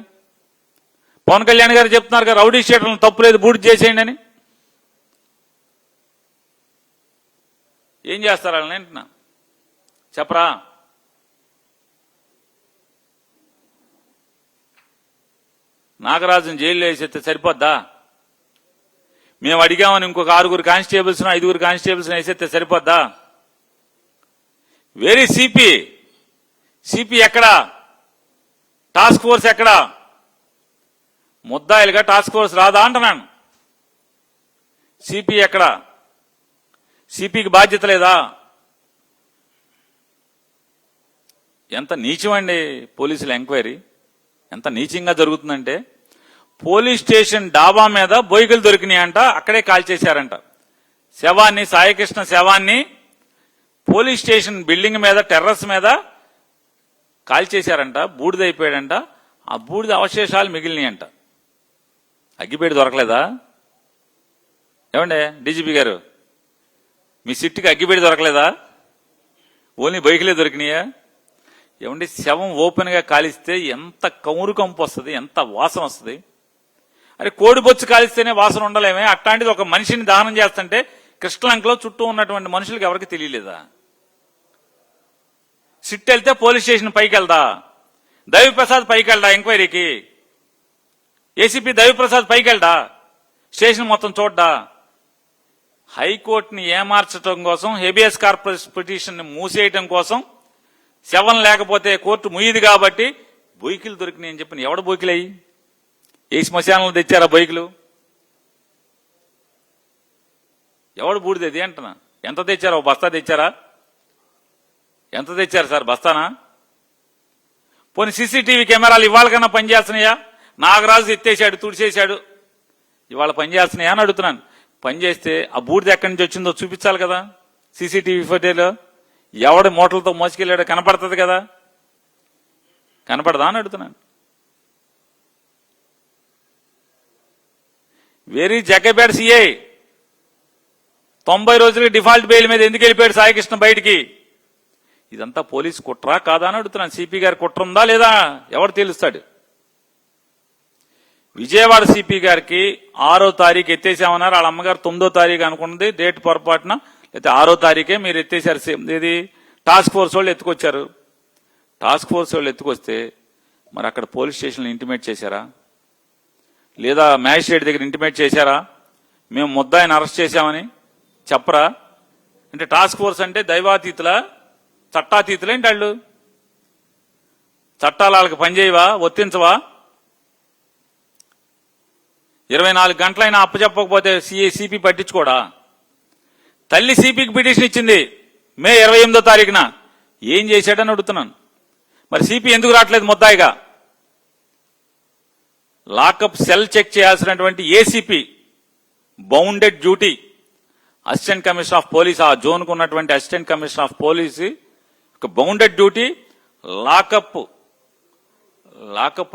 పవన్ కళ్యాణ్ గారు చెప్తున్నారు కదా, రౌడీ షీటర్లను తప్పులేదు బూడిది చేసేయండి అని. ఏం చేస్తారా అని అంటున్నా, చెప్పరా? నాగరాజుని జైల్లో వేసేస్తే సరిపోద్దా? మేము అడిగామని ఇంకొక 6 కానిస్టేబుల్స్ 5 కానిస్టేబుల్స్ వేసేస్తే సరిపోద్దా? వేరే సిపి ఎక్కడా? టాస్క్ ఫోర్స్ ఎక్కడా? ముద్దాయిలుగా టాస్క్ ఫోర్స్ రాదా అంటున్నాను. సిపి ఎక్కడా? సిపికి బాధ్యత లేదా? ఎంత నీచమండి పోలీసుల ఎంక్వైరీ, ఎంత నీచంగా జరుగుతుందంటే, పోలీస్ స్టేషన్ డాబా మీద బొయ్యలు దొరికినాయంట, అక్కడే కాల్చేశారంట. శవాన్ని, సాయికృష్ణ శవాన్ని పోలీస్ స్టేషన్ బిల్డింగ్ మీద టెర్రస్ మీద కాల్చేశారంట, బూడిద అయిపోయాడంట. ఆ బూడిద అవశేషాలు మిగిలినాయంట. అగ్గిపేట దొరకలేదా? ఏమండే డీజీపీ గారు, మీ సిట్టికి అగ్గిపేట దొరకలేదా? ఓన్లీ బైకులే దొరికినాయా? ఏమండి, శవం ఓపెన్ గా కాలిస్తే ఎంత కౌరు కంపు వస్తుంది, ఎంత వాసన వస్తుంది. అరే కోడి బొచ్చు కాలిస్తేనే వాసన ఉండలేమే, అట్లాంటిది ఒక మనిషిని దహనం చేస్తుంటే కృష్ణలంకలో చుట్టూ ఉన్నటువంటి మనుషులకు ఎవరికి తెలియలేదా? సిట్ వెళ్తే పోలీస్ స్టేషన్ పైకి వెళ్దా? దైవప్రసాద్ పైకి వెళ్దా ఎంక్వైరీకి? ఏసీపీ దైవప్రసాద్ పైకి వెళ్దా? స్టేషన్ మొత్తం చూడ్డా? హైకోర్టుని ఏమార్చడం కోసం, హెబియస్ కార్పస్ పిటిషన్ ని మూసేయటం కోసం, శవం లేకపోతే కోర్టు ముయ్యదు కాబట్టి బొయ్కిలు దొరికినాయి అని చెప్పిన. ఎవడ బొయ్కిలయ్యి? ఏ శ్మశానంలో తెచ్చారా బైకులు? ఎవడు బూడిదేది అంటున్నా? ఎంత తెచ్చారా? ఓ బస్తా తెచ్చారా? ఎంత తెచ్చారు సార్ బస్తానా? పోనీ సీసీటీవీ కెమెరాలు ఇవాళ కన్నా పనిచేస్తున్నాయా? నాగరాజు ఎత్తేసాడు, తుడిచేశాడు, ఇవాళ పనిచేస్తున్నాయా అని అడుగుతున్నాను. పనిచేస్తే ఆ బూడిద ఎక్కడి నుంచి వచ్చిందో చూపించాలి కదా. సీసీటీవీ ఫోటోలో ఎవడు మోటార్లతో మోసుకెళ్ళాడో కనపడుతుంది కదా. కనపడదా అని అడుగుతున్నాను. వెరీ జగ్గపేట సిఐ 90 రోజులకి డిఫాల్ట్ బెయిల్ మీద ఎందుకు వెళ్ళిపోయాడు సాయికృష్ణ బయటికి? ఇదంతా పోలీసు కుట్రా కాదా అని అడుగుతున్నాను. సిపి గారి కుట్ర ఉందా లేదా ఎవరు తెలుస్తాడు? విజయవాడ సిపి గారికి 6వ తారీఖు ఎత్తేసామన్నారు. వాళ్ళ అమ్మగారు 9వ తారీఖు అనుకున్నది, డేట్ పొరపాటున. అయితే 6వ తారీఖే మీరు ఎత్తేసారు. ఇది టాస్క్ ఫోర్స్ వాళ్ళు ఎత్తుకొచ్చారు. టాస్క్ ఫోర్స్ వాళ్ళు ఎత్తుకొస్తే మరి అక్కడ పోలీస్ స్టేషన్లో ఇంటిమేట్ చేశారా? లేదా మ్యాజిస్ట్రేట్ దగ్గర ఇంటిమేట్ చేశారా? మేము ముద్దాయిని అరెస్ట్ చేశామని చెప్పరా? అంటే టాస్క్ ఫోర్స్ అంటే దైవాతీతుల, చట్టాతీతులేంటి వాళ్ళు? చట్టాలు వాళ్ళకి పనిచేయవా? ఒత్తించవా? 24 గంటలైనా అప్పచెప్పకపోతే సిపి పట్టించుకోడా? తల్లి సిపికి పిటిషన్ ఇచ్చింది మే 28వ తారీఖున. ఏం చేశాడని అడుగుతున్నాను. మరి సిపి ఎందుకు రావట్లేదు ముద్దాయిగా? లాకప్ సెల్ చెక్ చేయాల్సినటువంటి ACP bounded duty, assistant commissioner of police, ఆ జోన్ కు ఉన్నటువంటి assistant commissioner of police bounded duty, lockup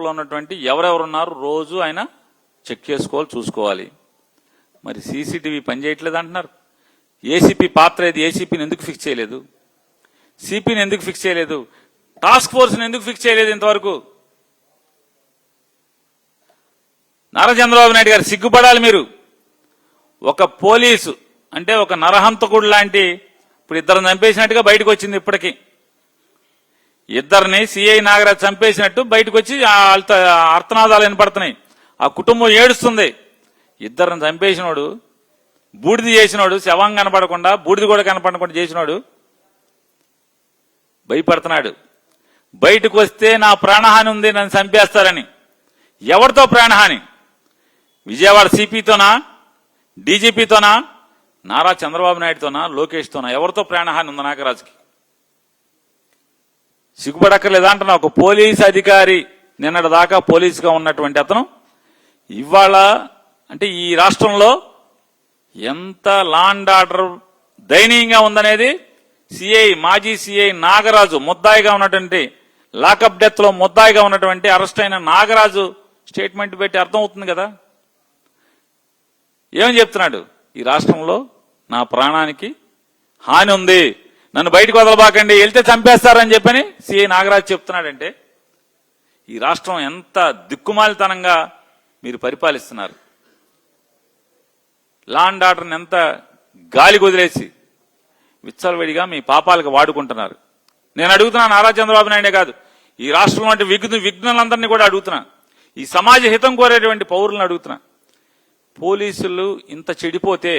లో ఉన్నటువంటి ఎవరెవరున్నారు రోజు ఆయన చెక్ చేసుకోవాలి, చూసుకోవాలి. మరి సీసీటీవీ పనిచేయట్లేదు అంటున్నారు. ఏసీపీ పాత్ర ఏది? ఏసీపీని ఎందుకు ఫిక్స్ చేయలేదు? సిపిని ఎందుకు ఫిక్స్ చేయలేదు? టాస్క్ ఫోర్స్ ని ఎందుకు ఫిక్స్ చేయలేదు ఇంతవరకు? నారా చంద్రబాబు నాయుడు గారు సిగ్గుపడాలి మీరు. ఒక పోలీసు అంటే ఒక నరహంతకుడు లాంటి, ఇప్పుడు ఇద్దరిని చంపేసినట్టుగా బయటకు వచ్చింది. ఇప్పటికీ ఇద్దరిని సిఐ నాగరాజ్ చంపేసినట్టు బయటకు వచ్చి అర్థనాదాలు వినపడుతున్నాయి. ఆ కుటుంబం ఏడుస్తుంది. ఇద్దరిని చంపేసినోడు, బూడిద చేసినోడు, శవం కనపడకుండా బూడిద కూడా కనపడకుండా చేసినోడు భయపడుతున్నాడు. బయటకు వస్తే నా ప్రాణహాని ఉంది, నన్ను చంపేస్తారని. ఎవరితో ప్రాణహాని? విజయవాడ సిపితోనా, డీజీపీతోనా, నారా చంద్రబాబు నాయుడుతోనా, లోకేష్తోనా? ఎవరితో ప్రాణహాని ఉంది నాగరాజుకి? సిగ్గుపడక్కర్లేదా అంటున్నా. ఒక పోలీస్ అధికారి, నిన్నటి దాకా పోలీసుగా ఉన్నటువంటి అతను ఇవాళ అంటే ఈ రాష్ట్రంలో ఎంత లా అండ్ ఆర్డర్ దయనీయంగా ఉందనేది మాజీ సిఐ నాగరాజు, ముద్దాయిగా ఉన్నటువంటి లాకప్ డెత్ లో ముద్దాయిగా ఉన్నటువంటి అరెస్ట్ అయిన నాగరాజు స్టేట్మెంట్ పెట్టి అర్థమవుతుంది కదా. ఏమని చెప్తున్నాడు? ఈ రాష్ట్రంలో నా ప్రాణానికి హాని ఉంది, నన్ను బయటకు వదలబాకండి, వెళ్తే చంపేస్తారని చెప్పని సిఐ నాగరాజు చెప్తున్నాడంటే ఈ రాష్ట్రం ఎంత దిక్కుమాలితనంగా మీరు పరిపాలిస్తున్నారు. లా అండ్ ఆర్డర్ని ఎంత గాలి వదిలేసి విచ్చలవిడిగా మీ పాపాలకు వాడుకుంటున్నారు. నేను అడుగుతున్నా, నారా చంద్రబాబు నాయుడే కాదు, ఈ రాష్ట్రంలో విఘ్నులందరినీ కూడా అడుగుతున్నా, ఈ సమాజ హితం కోరేటువంటి పౌరులను అడుగుతున్నా. పోలీసులు ఇంత చెడిపోతే,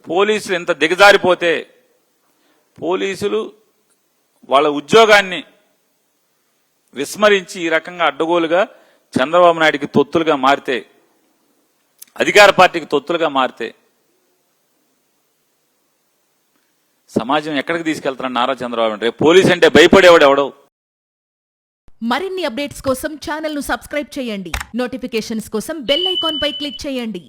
పోలీసులు ఇంత దిగజారిపోతే, పోలీసులు వాళ్ళ ఉద్యోగాన్ని విస్మరించి ఈ రకంగా అడ్డగోలుగా చంద్రబాబు నాయుడికి తొత్తులుగా మారితే, అధికార పార్టీకి తొత్తులుగా మారితే సమాజం ఎక్కడికి తీసుకెళ్తారని నారా చంద్రబాబు నాయుడు? రేపు పోలీస్ అంటే భయపడేవాడు ఎవడో. మరిన్ని అప్డేట్స్ కోసం ఛానల్ ను సబ్స్క్రైబ్ చేయండి. నోటిఫికేషన్స్ కోసం బెల్ ఐకాన్ పై క్లిక్ చేయండి.